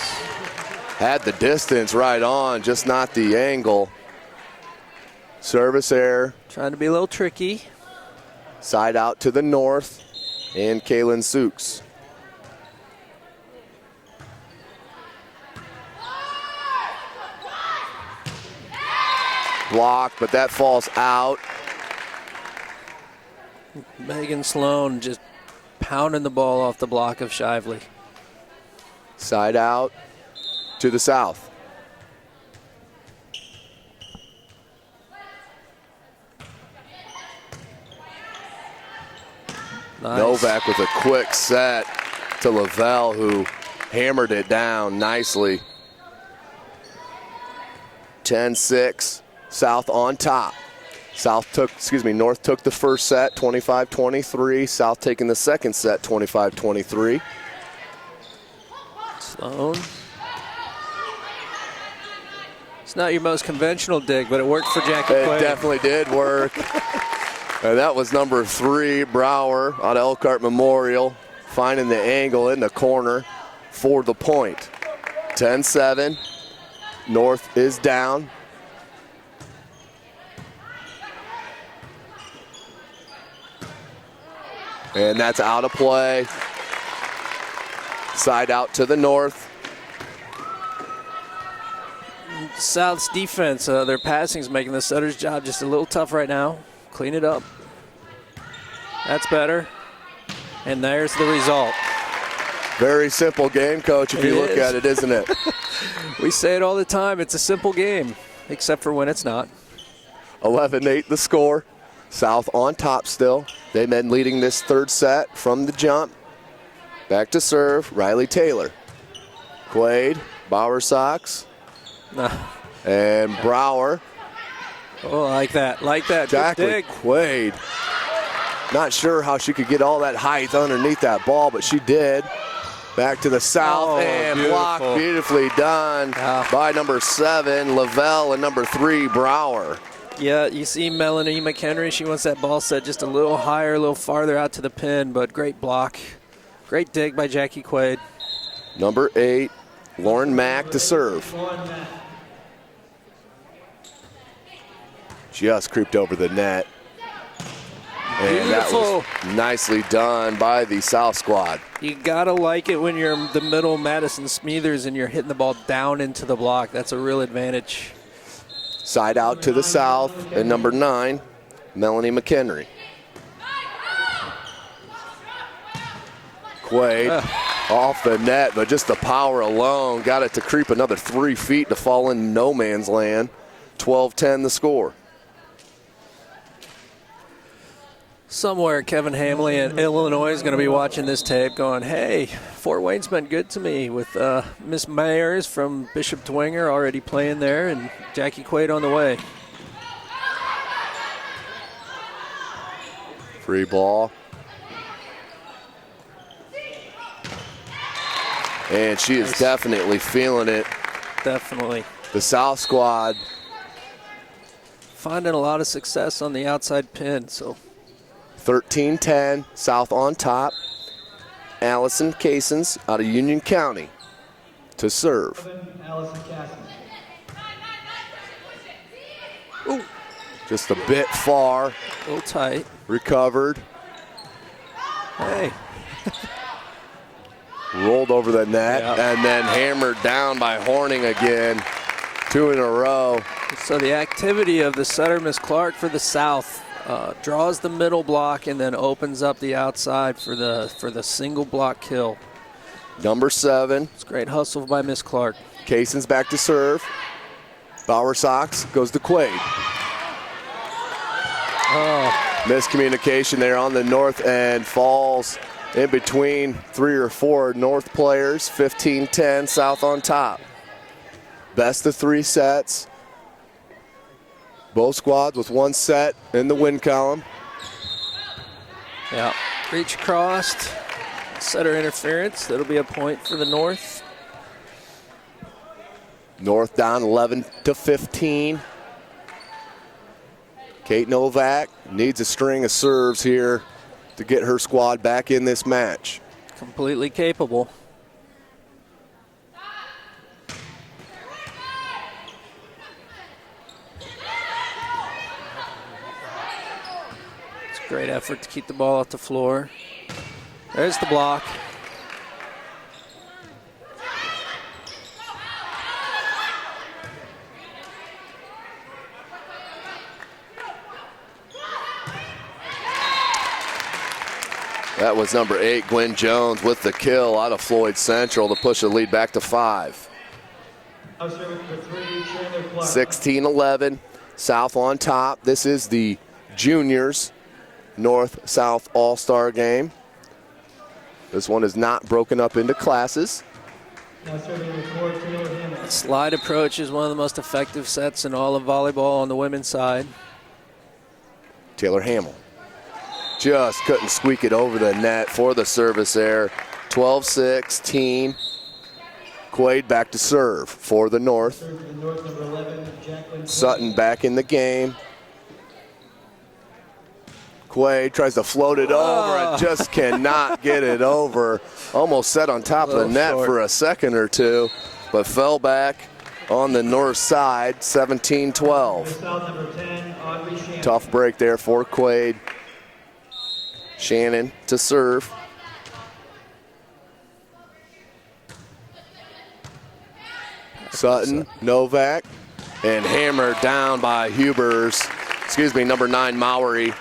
Had the distance right on, just not the angle. Service error. Trying to be a little tricky. Side out to the north, and Kaylin Sooks. Blocked, but that falls out. Megan Sloan just pounding the ball off the block of Shively. Side out to the south. Nice. Novak with a quick set to Lavelle, who hammered it down nicely. 10-6, South on top. North took the first set, 25-23. South taking the second set, 25-23. Sloan. It's not your most conventional dig, but it worked for Jackie It Quaid. definitely did work. And that was number 3, Brower, out of Elkhart Memorial, finding the angle in the corner for the point. 10-7, North is down. And that's out of play. Side out to the north. South's defense, their passing's making the setter's job just a little tough right now. Clean it up. That's better. And there's the result. Very simple game, Coach, if you look at it, isn't it? We say it all the time. It's a simple game, except for when it's not. 11-8 the score. South on top still. They've been leading this third set from the jump. Back to serve, Riley Taylor. Quaid, Bauer Sox. And Brower. Oh, like that. Good Jackie dig. Quaid. Not sure how she could get all that height underneath that ball, but she did. Back to the south, Oh, and beautiful. blocked, beautifully done by number 7, Lavelle, and number 3, Brower. Yeah, you see Melanie McHenry, she wants that ball set just a little higher, a little farther out to the pin, but great block. Great dig by Jackie Quaid. Number 8, Lauren Mack to serve. Just creeped over the net. And that was nicely done by the South squad. You gotta like it when you're the middle Madison Smethers and you're hitting the ball down into the block. That's a real advantage. Side out to the south, and number 9, Melanie McHenry. Quaid off the net, but just the power alone got it to creep another 3 feet to fall in no man's land. 12-10 the score. Somewhere Kevin Hamley in Illinois is going to be watching this tape going, hey, Fort Wayne's been good to me with Miss Mayers from Bishop Dwenger already playing there and Jackie Quaid on the way. Free ball. And she is definitely feeling it. Definitely. The South squad. Finding a lot of success on the outside pin, so 13-10, South on top. Allison Casons out of Union County to serve. Allison Casson. ooh, Just a bit far. a little tight. Recovered. Hey, Rolled over the net, Yep. and then hammered down by Horning again. 2 in a row. so the activity of the setter, Miss Clark, for the South draws the middle block and then opens up the outside for the single block kill. Number 7, It's great hustle by Miss Clark. Cason's back to serve. Bauer Sox goes to Quaid. Miscommunication there on the north end. Falls in between 3 or 4 north players. 15-10, South on top. Best of 3 sets. Both squads with 1 set in the win column. Yeah, reach crossed, setter interference. That'll be a point for the North. North down 11-15. Kate Novak needs a string of serves here to get her squad back in this match. Completely capable. It's a great effort to keep the ball off the floor. There's the block. That was number 8, Gwen Jones, with the kill out of Floyd Central to push the lead back to 5. 16-11, South on top. This is the juniors North-South All-Star game. This one is not broken up into classes. Slide approach is one of the most effective sets in all of volleyball on the women's side. Taylor Hamill just couldn't squeak it over the net for the service error. 12-16. Quaid back to serve for the North. Sutton back in the game. Quaid tries to float it over and just cannot get it over. Almost set on top of the net for a second or two, but fell back on the north side, 17-12. Tough break there for Quaid. Shannon to serve. Sutton, Novak, and hammered down by number 9, Mowry.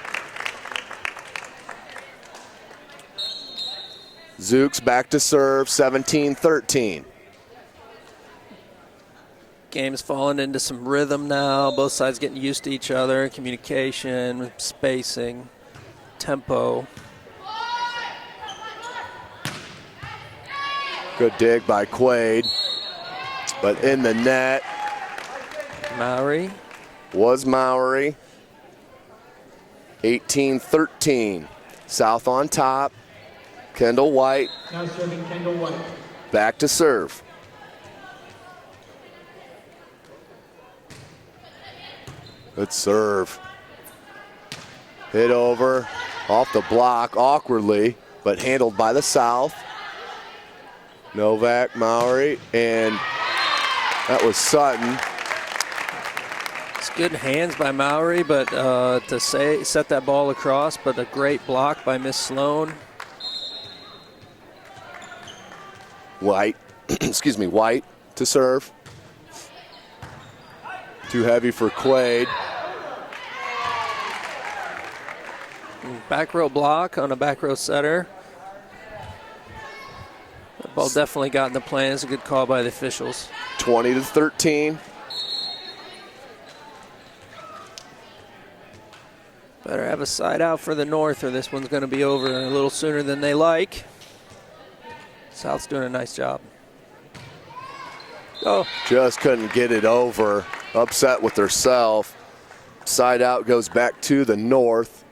Zooks back to serve, 17-13. Game's falling into some rhythm now. Both sides getting used to each other. Communication, spacing, tempo. Good dig by Quaid, but in the net. Mowry. Was Mowry. 18-13. South on top. Kendall White. Now serving Kendall White. Back to serve. Good serve. Hit over. Off the block awkwardly, but handled by the South. Novak, Mowry, and that was Sutton. It's good hands by Mowry, but to set that ball across, but a great block by Miss Sloan. White, excuse me, White to serve. Too heavy for Quaid. Back row block on a back row setter. The ball definitely got in the plane. It's a good call by the officials. 20-13. Better have a side out for the North, or this one's going to be over a little sooner than they like. South's doing a nice job. Oh, Just couldn't get it over. Upset with herself. Side out goes back to the North.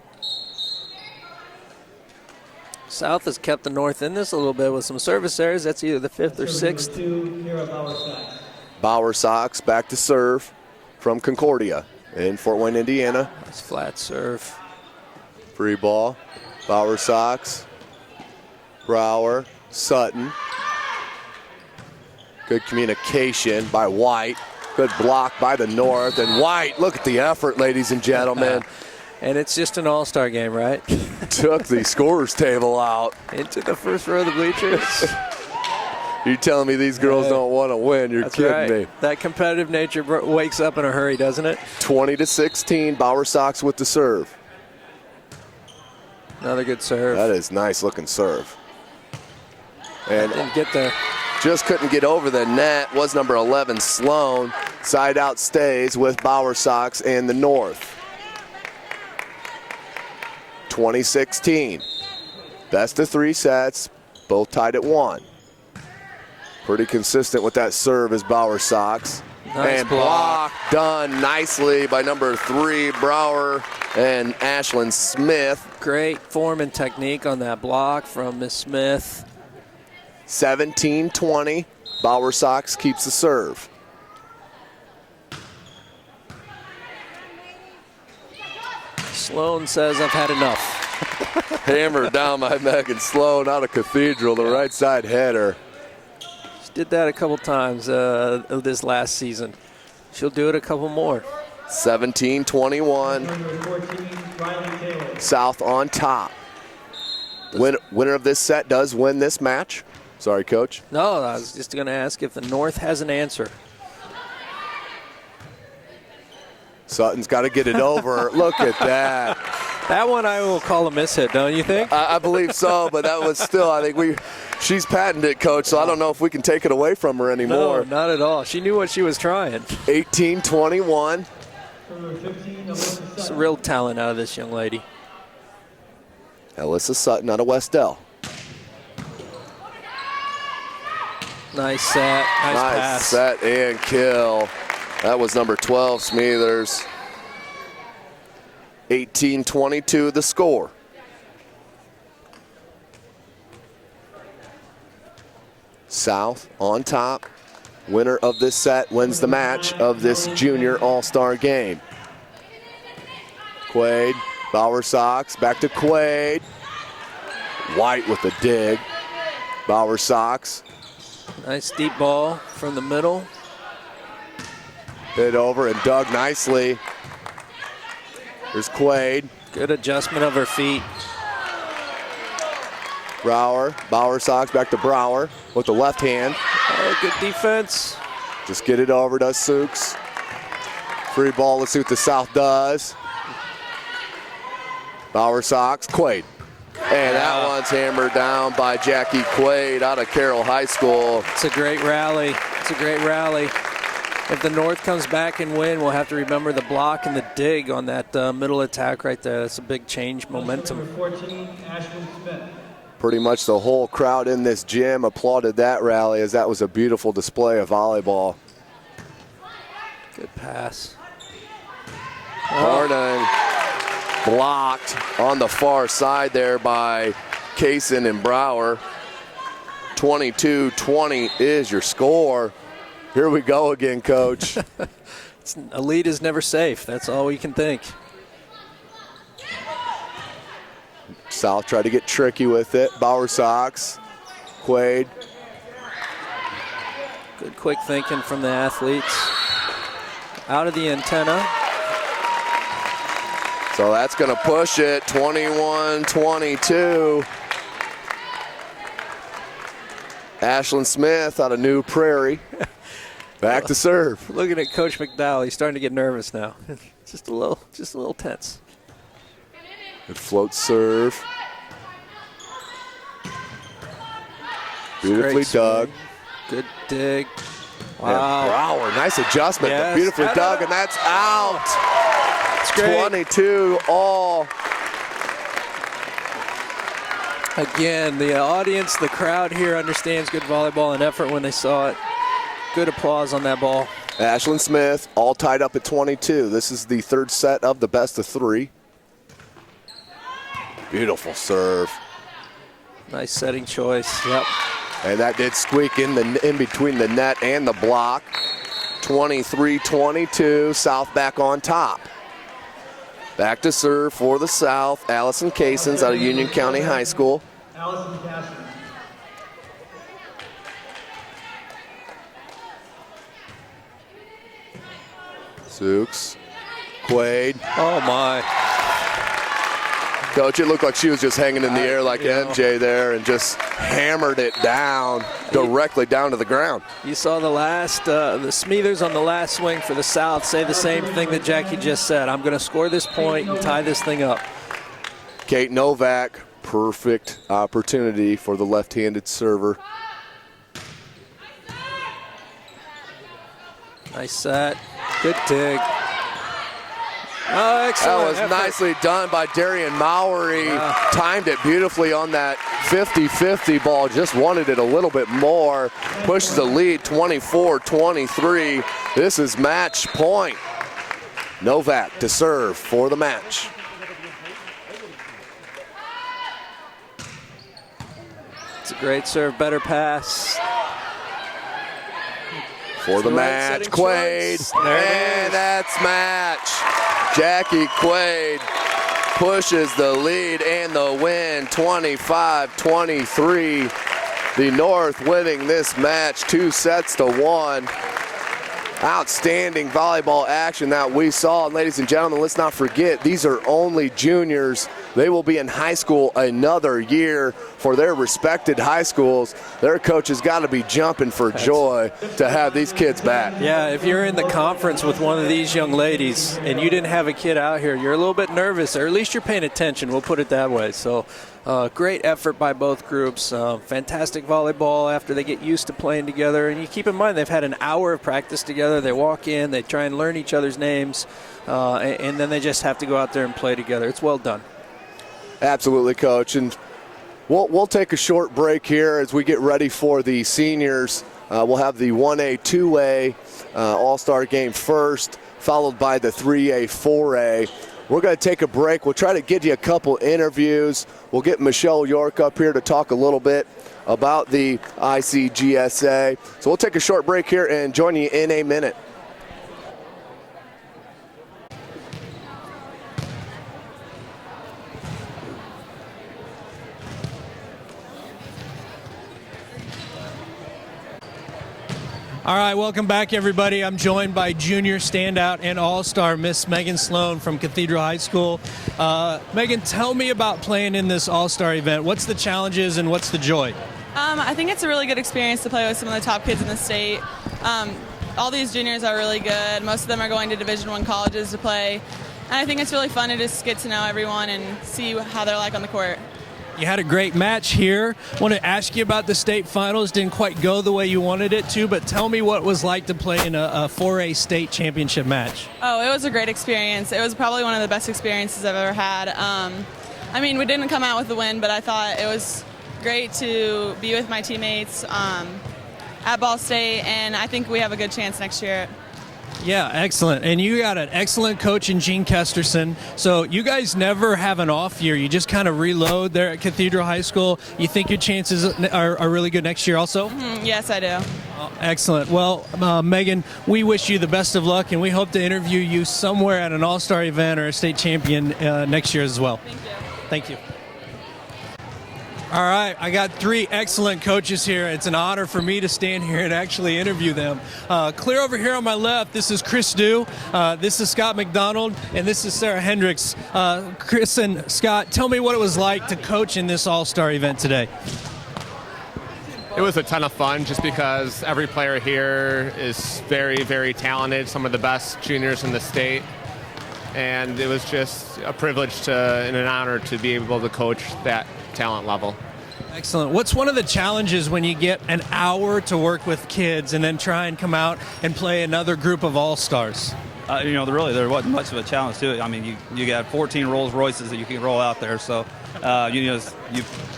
South has kept the North in this a little bit with some service errors. That's either the fifth or sixth. Bauer Sox back to serve from Concordia in Fort Wayne, Indiana. Nice flat serve. Free ball. Bauer Sox. Brower. Sutton. Good communication by White. Good block by the North. And White, look at the effort, ladies and gentlemen. And it's just an all-star game, right? Took the scorer's table out. Into the first row of the bleachers. You're telling me these girls don't want to win. You're That's kidding right. me. That competitive nature wakes up in a hurry, doesn't it? 20-16, Bauer Sox with the serve. Another good serve. That is nice looking serve. And Didn't get there. just couldn't get over the net was number 11, Sloan. Side out stays with Bauer Sox and the North. 20-16. Best of 3 sets, both tied at 1. Pretty consistent with that serve is Bauer Sox. Nice and block. done nicely by number 3, Brower and Ashlyn Smith. Great form and technique on that block from Miss Smith. 17-20. Bauer Sox keeps the serve. Sloan says, I've had enough. Hammered down by Megan Sloan out of Cathedral, the right side header. She did that a couple times this last season. She'll do it a couple more. 17-21. Number 14, Riley Taylor. South on top. Winner of this set does win this match. Sorry, Coach. No, I was just going to ask if the North has an answer. Sutton's got to get it over. Look at that. That one I will call a mishit, don't you think? I believe so, but that was still, I think she's patented it, Coach, so I don't know if we can take it away from her anymore. No, not at all. She knew what she was trying. 18-21. Number 15, Alyssa It's a Sutton. real talent out of this young lady. Alyssa Sutton out of Westell. Nice set. Nice pass. Set and kill. That was number 12, Smeathers. 18-22 the score. South on top. Winner of this set wins the match of this junior all-star game. Quaid, Bauer Sox, back to Quaid. White with the dig. Bauer Sox. Nice deep ball from the middle. Hit over and dug nicely. Here's Quaid. Good adjustment of her feet. Brower, Bauer Sox back to Brower with the left hand. Oh, good defense. Just get it over, does Sooks. Free ball, let's see what the South does. Bauer Sox, Quaid. And that one's hammered down by Jackie Quaid out of Carroll High School. It's a great rally. It's a great rally. If the North comes back and win, we'll have to remember the block and the dig on that middle attack right there. That's a big change momentum. Number 14, Ashlyn Smith. Pretty much the whole crowd in this gym applauded that rally as that was a beautiful display of volleyball. Good pass. Harding blocked on the far side there by Kaysen and Brower. 22-20 is your score. Here we go again, Coach. A lead is never safe. That's all we can think. South tried to get tricky with it. Bauer Sox. Quaid. Good quick thinking from the athletes. Out of the antenna. So that's going to push it, 21-22. Ashlyn Smith out of New Prairie. Back to serve. Looking at Coach McDowell, he's starting to get nervous now. just a little tense. Good float serve. Beautifully dug. Good dig. Wow. And Brower, nice adjustment, yes. But beautifully dug, and that's out. It's great. 22 all. Again, the audience, the crowd here understands good volleyball and effort when they saw it. Good applause on that ball. Ashlyn Smith, all tied up at 22. This is the third set of the best of three. Beautiful serve. Nice setting choice. Yep. And that did squeak in between the net and the block. 23-22, South back on top. Back to serve for the South, Allison Casons out of Union County High School. Allison Casson. Zooks, Quaid. Oh my. Coach, it looked like she was just hanging in the air like MJ there and just hammered it down, directly down to the ground. You saw the last, the Smethers on the last swing for the South say the same thing that Jackie just said. I'm going to score this point and tie this thing up. Kate Novak, perfect opportunity for the left-handed server. Nice set. Good dig. Oh, excellent. That was nicely done by Darian Mowery. Timed it beautifully on that 50-50 ball. Just wanted it a little bit more. Pushes the lead 24-23. This is match point. Novak to serve for the match. It's a great serve, better pass. For the match, Quaid. And that's match. Jackie Quaid pushes the lead and the win, 25-23. The North winning this match 2-1. Outstanding volleyball action that we saw. And ladies and gentlemen, let's not forget, these are only juniors. They will be in high school another year for their respected high schools. Their coaches got to be jumping for joy to have these kids back. Yeah, if you're in the conference with one of these young ladies and you didn't have a kid out here, you're a little bit nervous, or at least you're paying attention, we'll put it that way. So great effort by both groups. Fantastic volleyball after they get used to playing together. And you keep in mind, they've had an hour of practice together. They walk in, they try and learn each other's names, and then they just have to go out there and play together. It's well done. Absolutely, Coach. And we'll take a short break here as we get ready for the seniors. We'll have the 1A, 2A All-Star game first, followed by the 3A, 4A. We're going to take a break. We'll try to get you a couple interviews. We'll get Michelle York up here to talk a little bit about the ICGSA. So we'll take a short break here and join you in a minute. All right, welcome back, everybody. I'm joined by junior standout and all-star Miss Megan Sloan from Cathedral High School. Megan, tell me about playing in this all-star event. What's the challenges and what's the joy? I think it's a really good experience to play with some of the top kids in the state. All these juniors are really good. Most of them are going to Division I colleges to play. And I think it's really fun to just get to know everyone and see how they're like on the court. You had a great match here. I want to ask you about the state finals. Didn't quite go the way you wanted it to, but tell me what it was like to play in a 4A state championship match. Oh, it was a great experience. It was probably one of the best experiences I've ever had. I mean, we didn't come out with the win, but I thought it was great to be with my teammates at Ball State, and I think we have a good chance next year. Yeah, excellent. And you got an excellent coach in Gene Kesterson. So you guys never have an off year. You just kind of reload there at Cathedral High School. You think your chances are really good next year also? Yes, I do. Excellent. Well, Megan, we wish you the best of luck, and we hope to interview you somewhere at an all-star event or a state champion next year as well. Thank you. Thank you. All right, I got 3 excellent coaches here. It's an honor for me to stand here and actually interview them. Clear over here on my left, this is Chris Dew, this is Scott McDonald, and this is Sarah Hendricks. Chris and Scott, tell me what it was like to coach in this all-star event today. It was a ton of fun just because every player here is very, very talented, some of the best juniors in the state. And it was just a privilege and an honor to be able to coach that talent level. Excellent. What's one of the challenges when you get an hour to work with kids and then try and come out and play another group of all-stars? There wasn't much of a challenge to it. I mean, you got 14 Rolls Royces that you can roll out there. So, all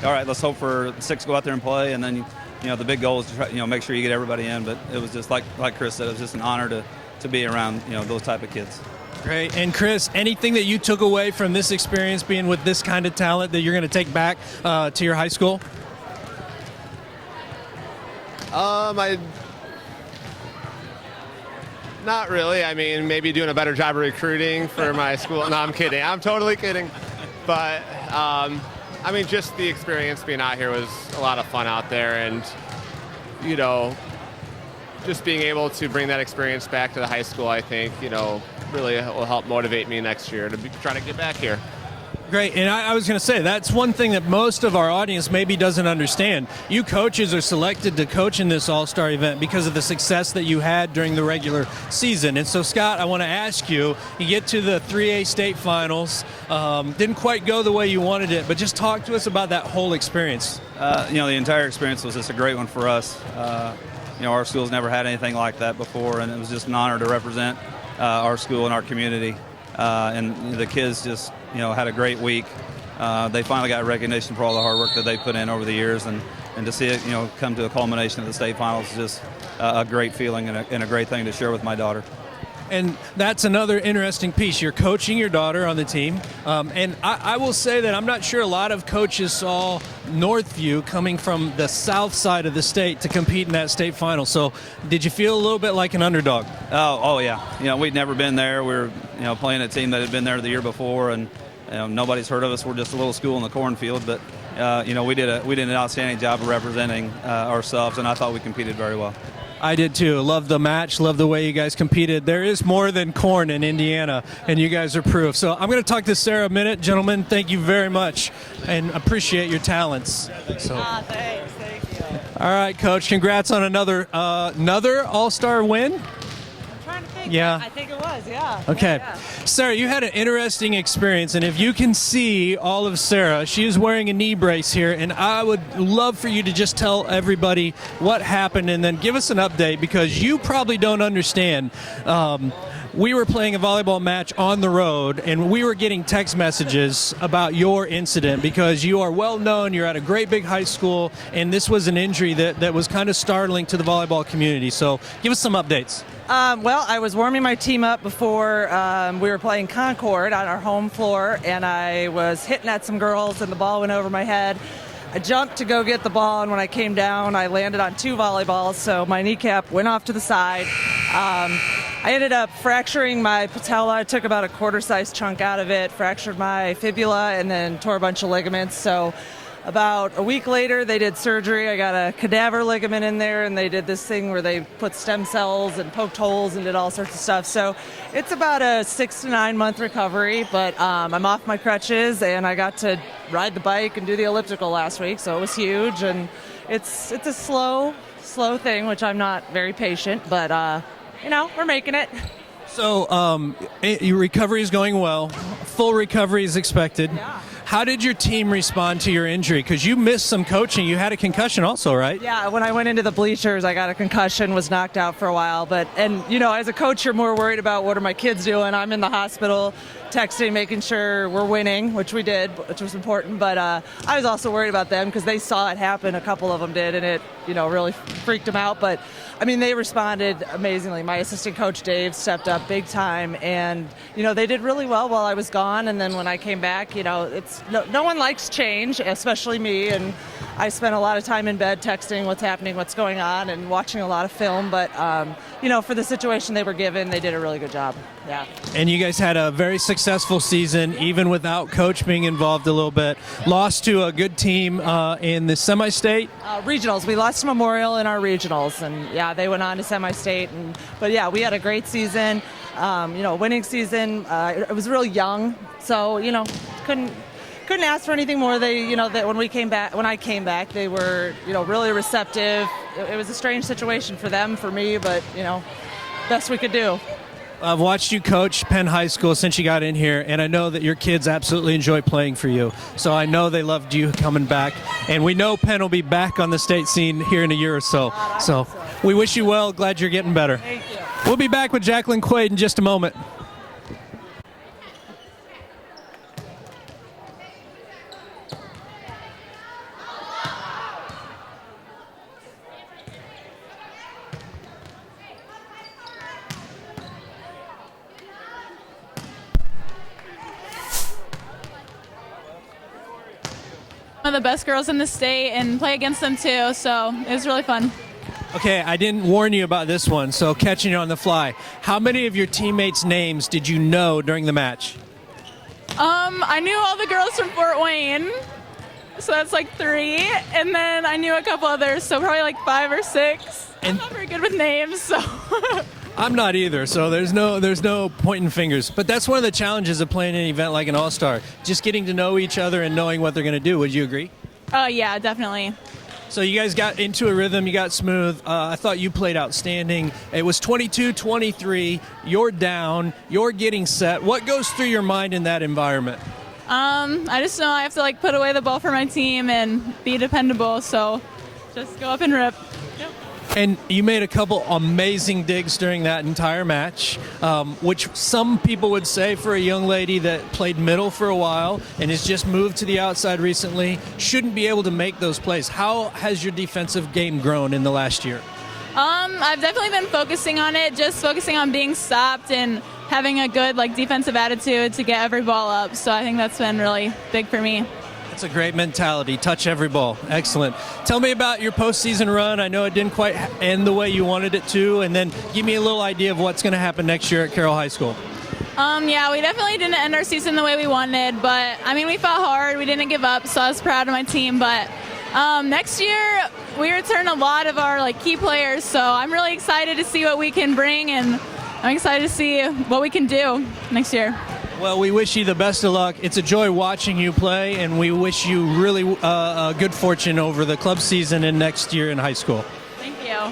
right, let's hope for 6 go out there and play, and then the big goal is to try, make sure you get everybody in. But it was just like Chris said, it was just an honor to be around those type of kids. Great. And Chris, anything that you took away from this experience being with this kind of talent that you're going to take back to your high school? Not really. I mean, maybe doing a better job of recruiting for my school. No, I'm kidding. I'm totally kidding. But, just the experience being out here was a lot of fun out there. And, just being able to bring that experience back to the high school, I think, really will help motivate me next year to try to get back here. Great. And I was going to say, that's one thing that most of our audience maybe doesn't understand. You coaches are selected to coach in this all-star event because of the success that you had during the regular season. And so, Scott, I want to ask you get to the 3A state finals, didn't quite go the way you wanted it, but just talk to us about that whole experience. The entire experience was just a great one for us. Our school's never had anything like that before, and it was just an honor to represent our school and our community. And the kids just, had a great week. They finally got recognition for all the hard work that they put in over the years, and to see it, come to a culmination of the state finals is just a great feeling and a great thing to share with my daughter. And that's another interesting piece. You're coaching your daughter on the team. And I will say that I'm not sure a lot of coaches saw Northview coming from the south side of the state to compete in that state final. So did you feel a little bit like an underdog? Oh yeah. We'd never been there. We were, playing a team that had been there the year before, and nobody's heard of us. We're just a little school in the cornfield. But, we did an outstanding job of representing ourselves, and I thought we competed very well. I did too. Love the match. Love the way you guys competed. There is more than corn in Indiana, and you guys are proof. So I'm going to talk to Sarah a minute. Gentlemen, thank you very much, and appreciate your talents. Thanks. Thank you. All right, Coach. Congrats on another All-Star win. I'm trying to think. Yeah. I think it was, yeah. Okay. Yeah. Sarah, you had an interesting experience, and if you can see all of Sarah, she is wearing a knee brace here, and I would love for you to just tell everybody what happened and then give us an update, because you probably don't understand. We were playing a volleyball match on the road, and we were getting text messages about your incident because you are well known, you're at a great big high school, and this was an injury that was kind of startling to the volleyball community. So give us some updates. Well, I was warming my team up before we were playing Concord on our home floor, and I was hitting at some girls, and the ball went over my head. I jumped to go get the ball, and when I came down, I landed on 2 volleyballs, so my kneecap went off to the side. I ended up fracturing my patella. I took about a quarter-size chunk out of it, fractured my fibula, and then tore a bunch of ligaments. So about a week later, they did surgery. I got a cadaver ligament in there, and they did this thing where they put stem cells and poked holes and did all sorts of stuff. So it's about a 6 to 9 month recovery, but I'm off my crutches, and I got to ride the bike and do the elliptical last week, so it was huge. And it's a slow thing, which I'm not very patient, but we're making it. So your recovery is going well. Full recovery is expected. Yeah. How did your team respond to your injury? Because you missed some coaching. You had a concussion also, right? Yeah, when I went into the bleachers, I got a concussion, was knocked out for a while. And as a coach, you're more worried about what are my kids doing. I'm in the hospital texting, making sure we're winning, which we did, which was important. But I was also worried about them because they saw it happen. A couple of them did, and it, really freaked them out. But, they responded amazingly. My assistant coach, Dave, stepped up big time. And, they did really well while I was gone. And then when I came back, it's no one likes change, especially me. And I spent a lot of time in bed texting what's happening, what's going on, and watching a lot of film. But, for the situation they were given, they did a really good job. Yeah. And you guys had a very successful season, even without coach being involved a little bit. Lost to a good team in the semi-state. Regionals. We lost to Memorial in our regionals, and they went on to semi-state. But we had a great season. Winning season. It was real young, so couldn't ask for anything more. They, that when I came back, they were, really receptive. It was a strange situation for them, for me, but best we could do. I've watched you coach Penn High School since you got in here, and I know that your kids absolutely enjoy playing for you. So I know they loved you coming back, and we know Penn will be back on the state scene here in a year or so. So we wish you well. Glad you're getting better. Thank you. We'll be back with Jacqueline Quaid in just a moment. One of the best girls in the state and play against them too, so it was really fun. Okay, I didn't warn you about this one, so catching you on the fly. How many of your teammates' names did you know during the match? I knew all the girls from Fort Wayne, so that's like 3, and then I knew a couple others, so probably like 5 or 6. I'm not very good with names, so. I'm not either, so there's no pointing fingers. But that's one of the challenges of playing an event like an All-Star, just getting to know each other and knowing what they're going to do. Would you agree? Yeah, definitely. So you guys got into a rhythm, you got smooth. I thought you played outstanding. It was 22-23, you're down, you're getting set. What goes through your mind in that environment? I just know I have to put away the ball for my team and be dependable, so just go up and rip. Yep. And you made a couple amazing digs during that entire match, which some people would say for a young lady that played middle for a while and has just moved to the outside recently, shouldn't be able to make those plays. How has your defensive game grown in the last year? I've definitely been focusing on it, just focusing on being stopped and having a good defensive attitude to get every ball up. So I think that's been really big for me. That's a great mentality. Touch every ball. Excellent. Tell me about your postseason run. I know it didn't quite end the way you wanted it to, and then give me a little idea of what's going to happen next year at Carroll High School. Yeah, we definitely didn't end our season the way we wanted, but we fought hard. We didn't give up, so I was proud of my team. But next year, we return a lot of our key players, so I'm really excited to see what we can bring, and I'm excited to see what we can do next year. Well, we wish you the best of luck. It's a joy watching you play, and we wish you really good fortune over the club season and next year in high school. Thank you.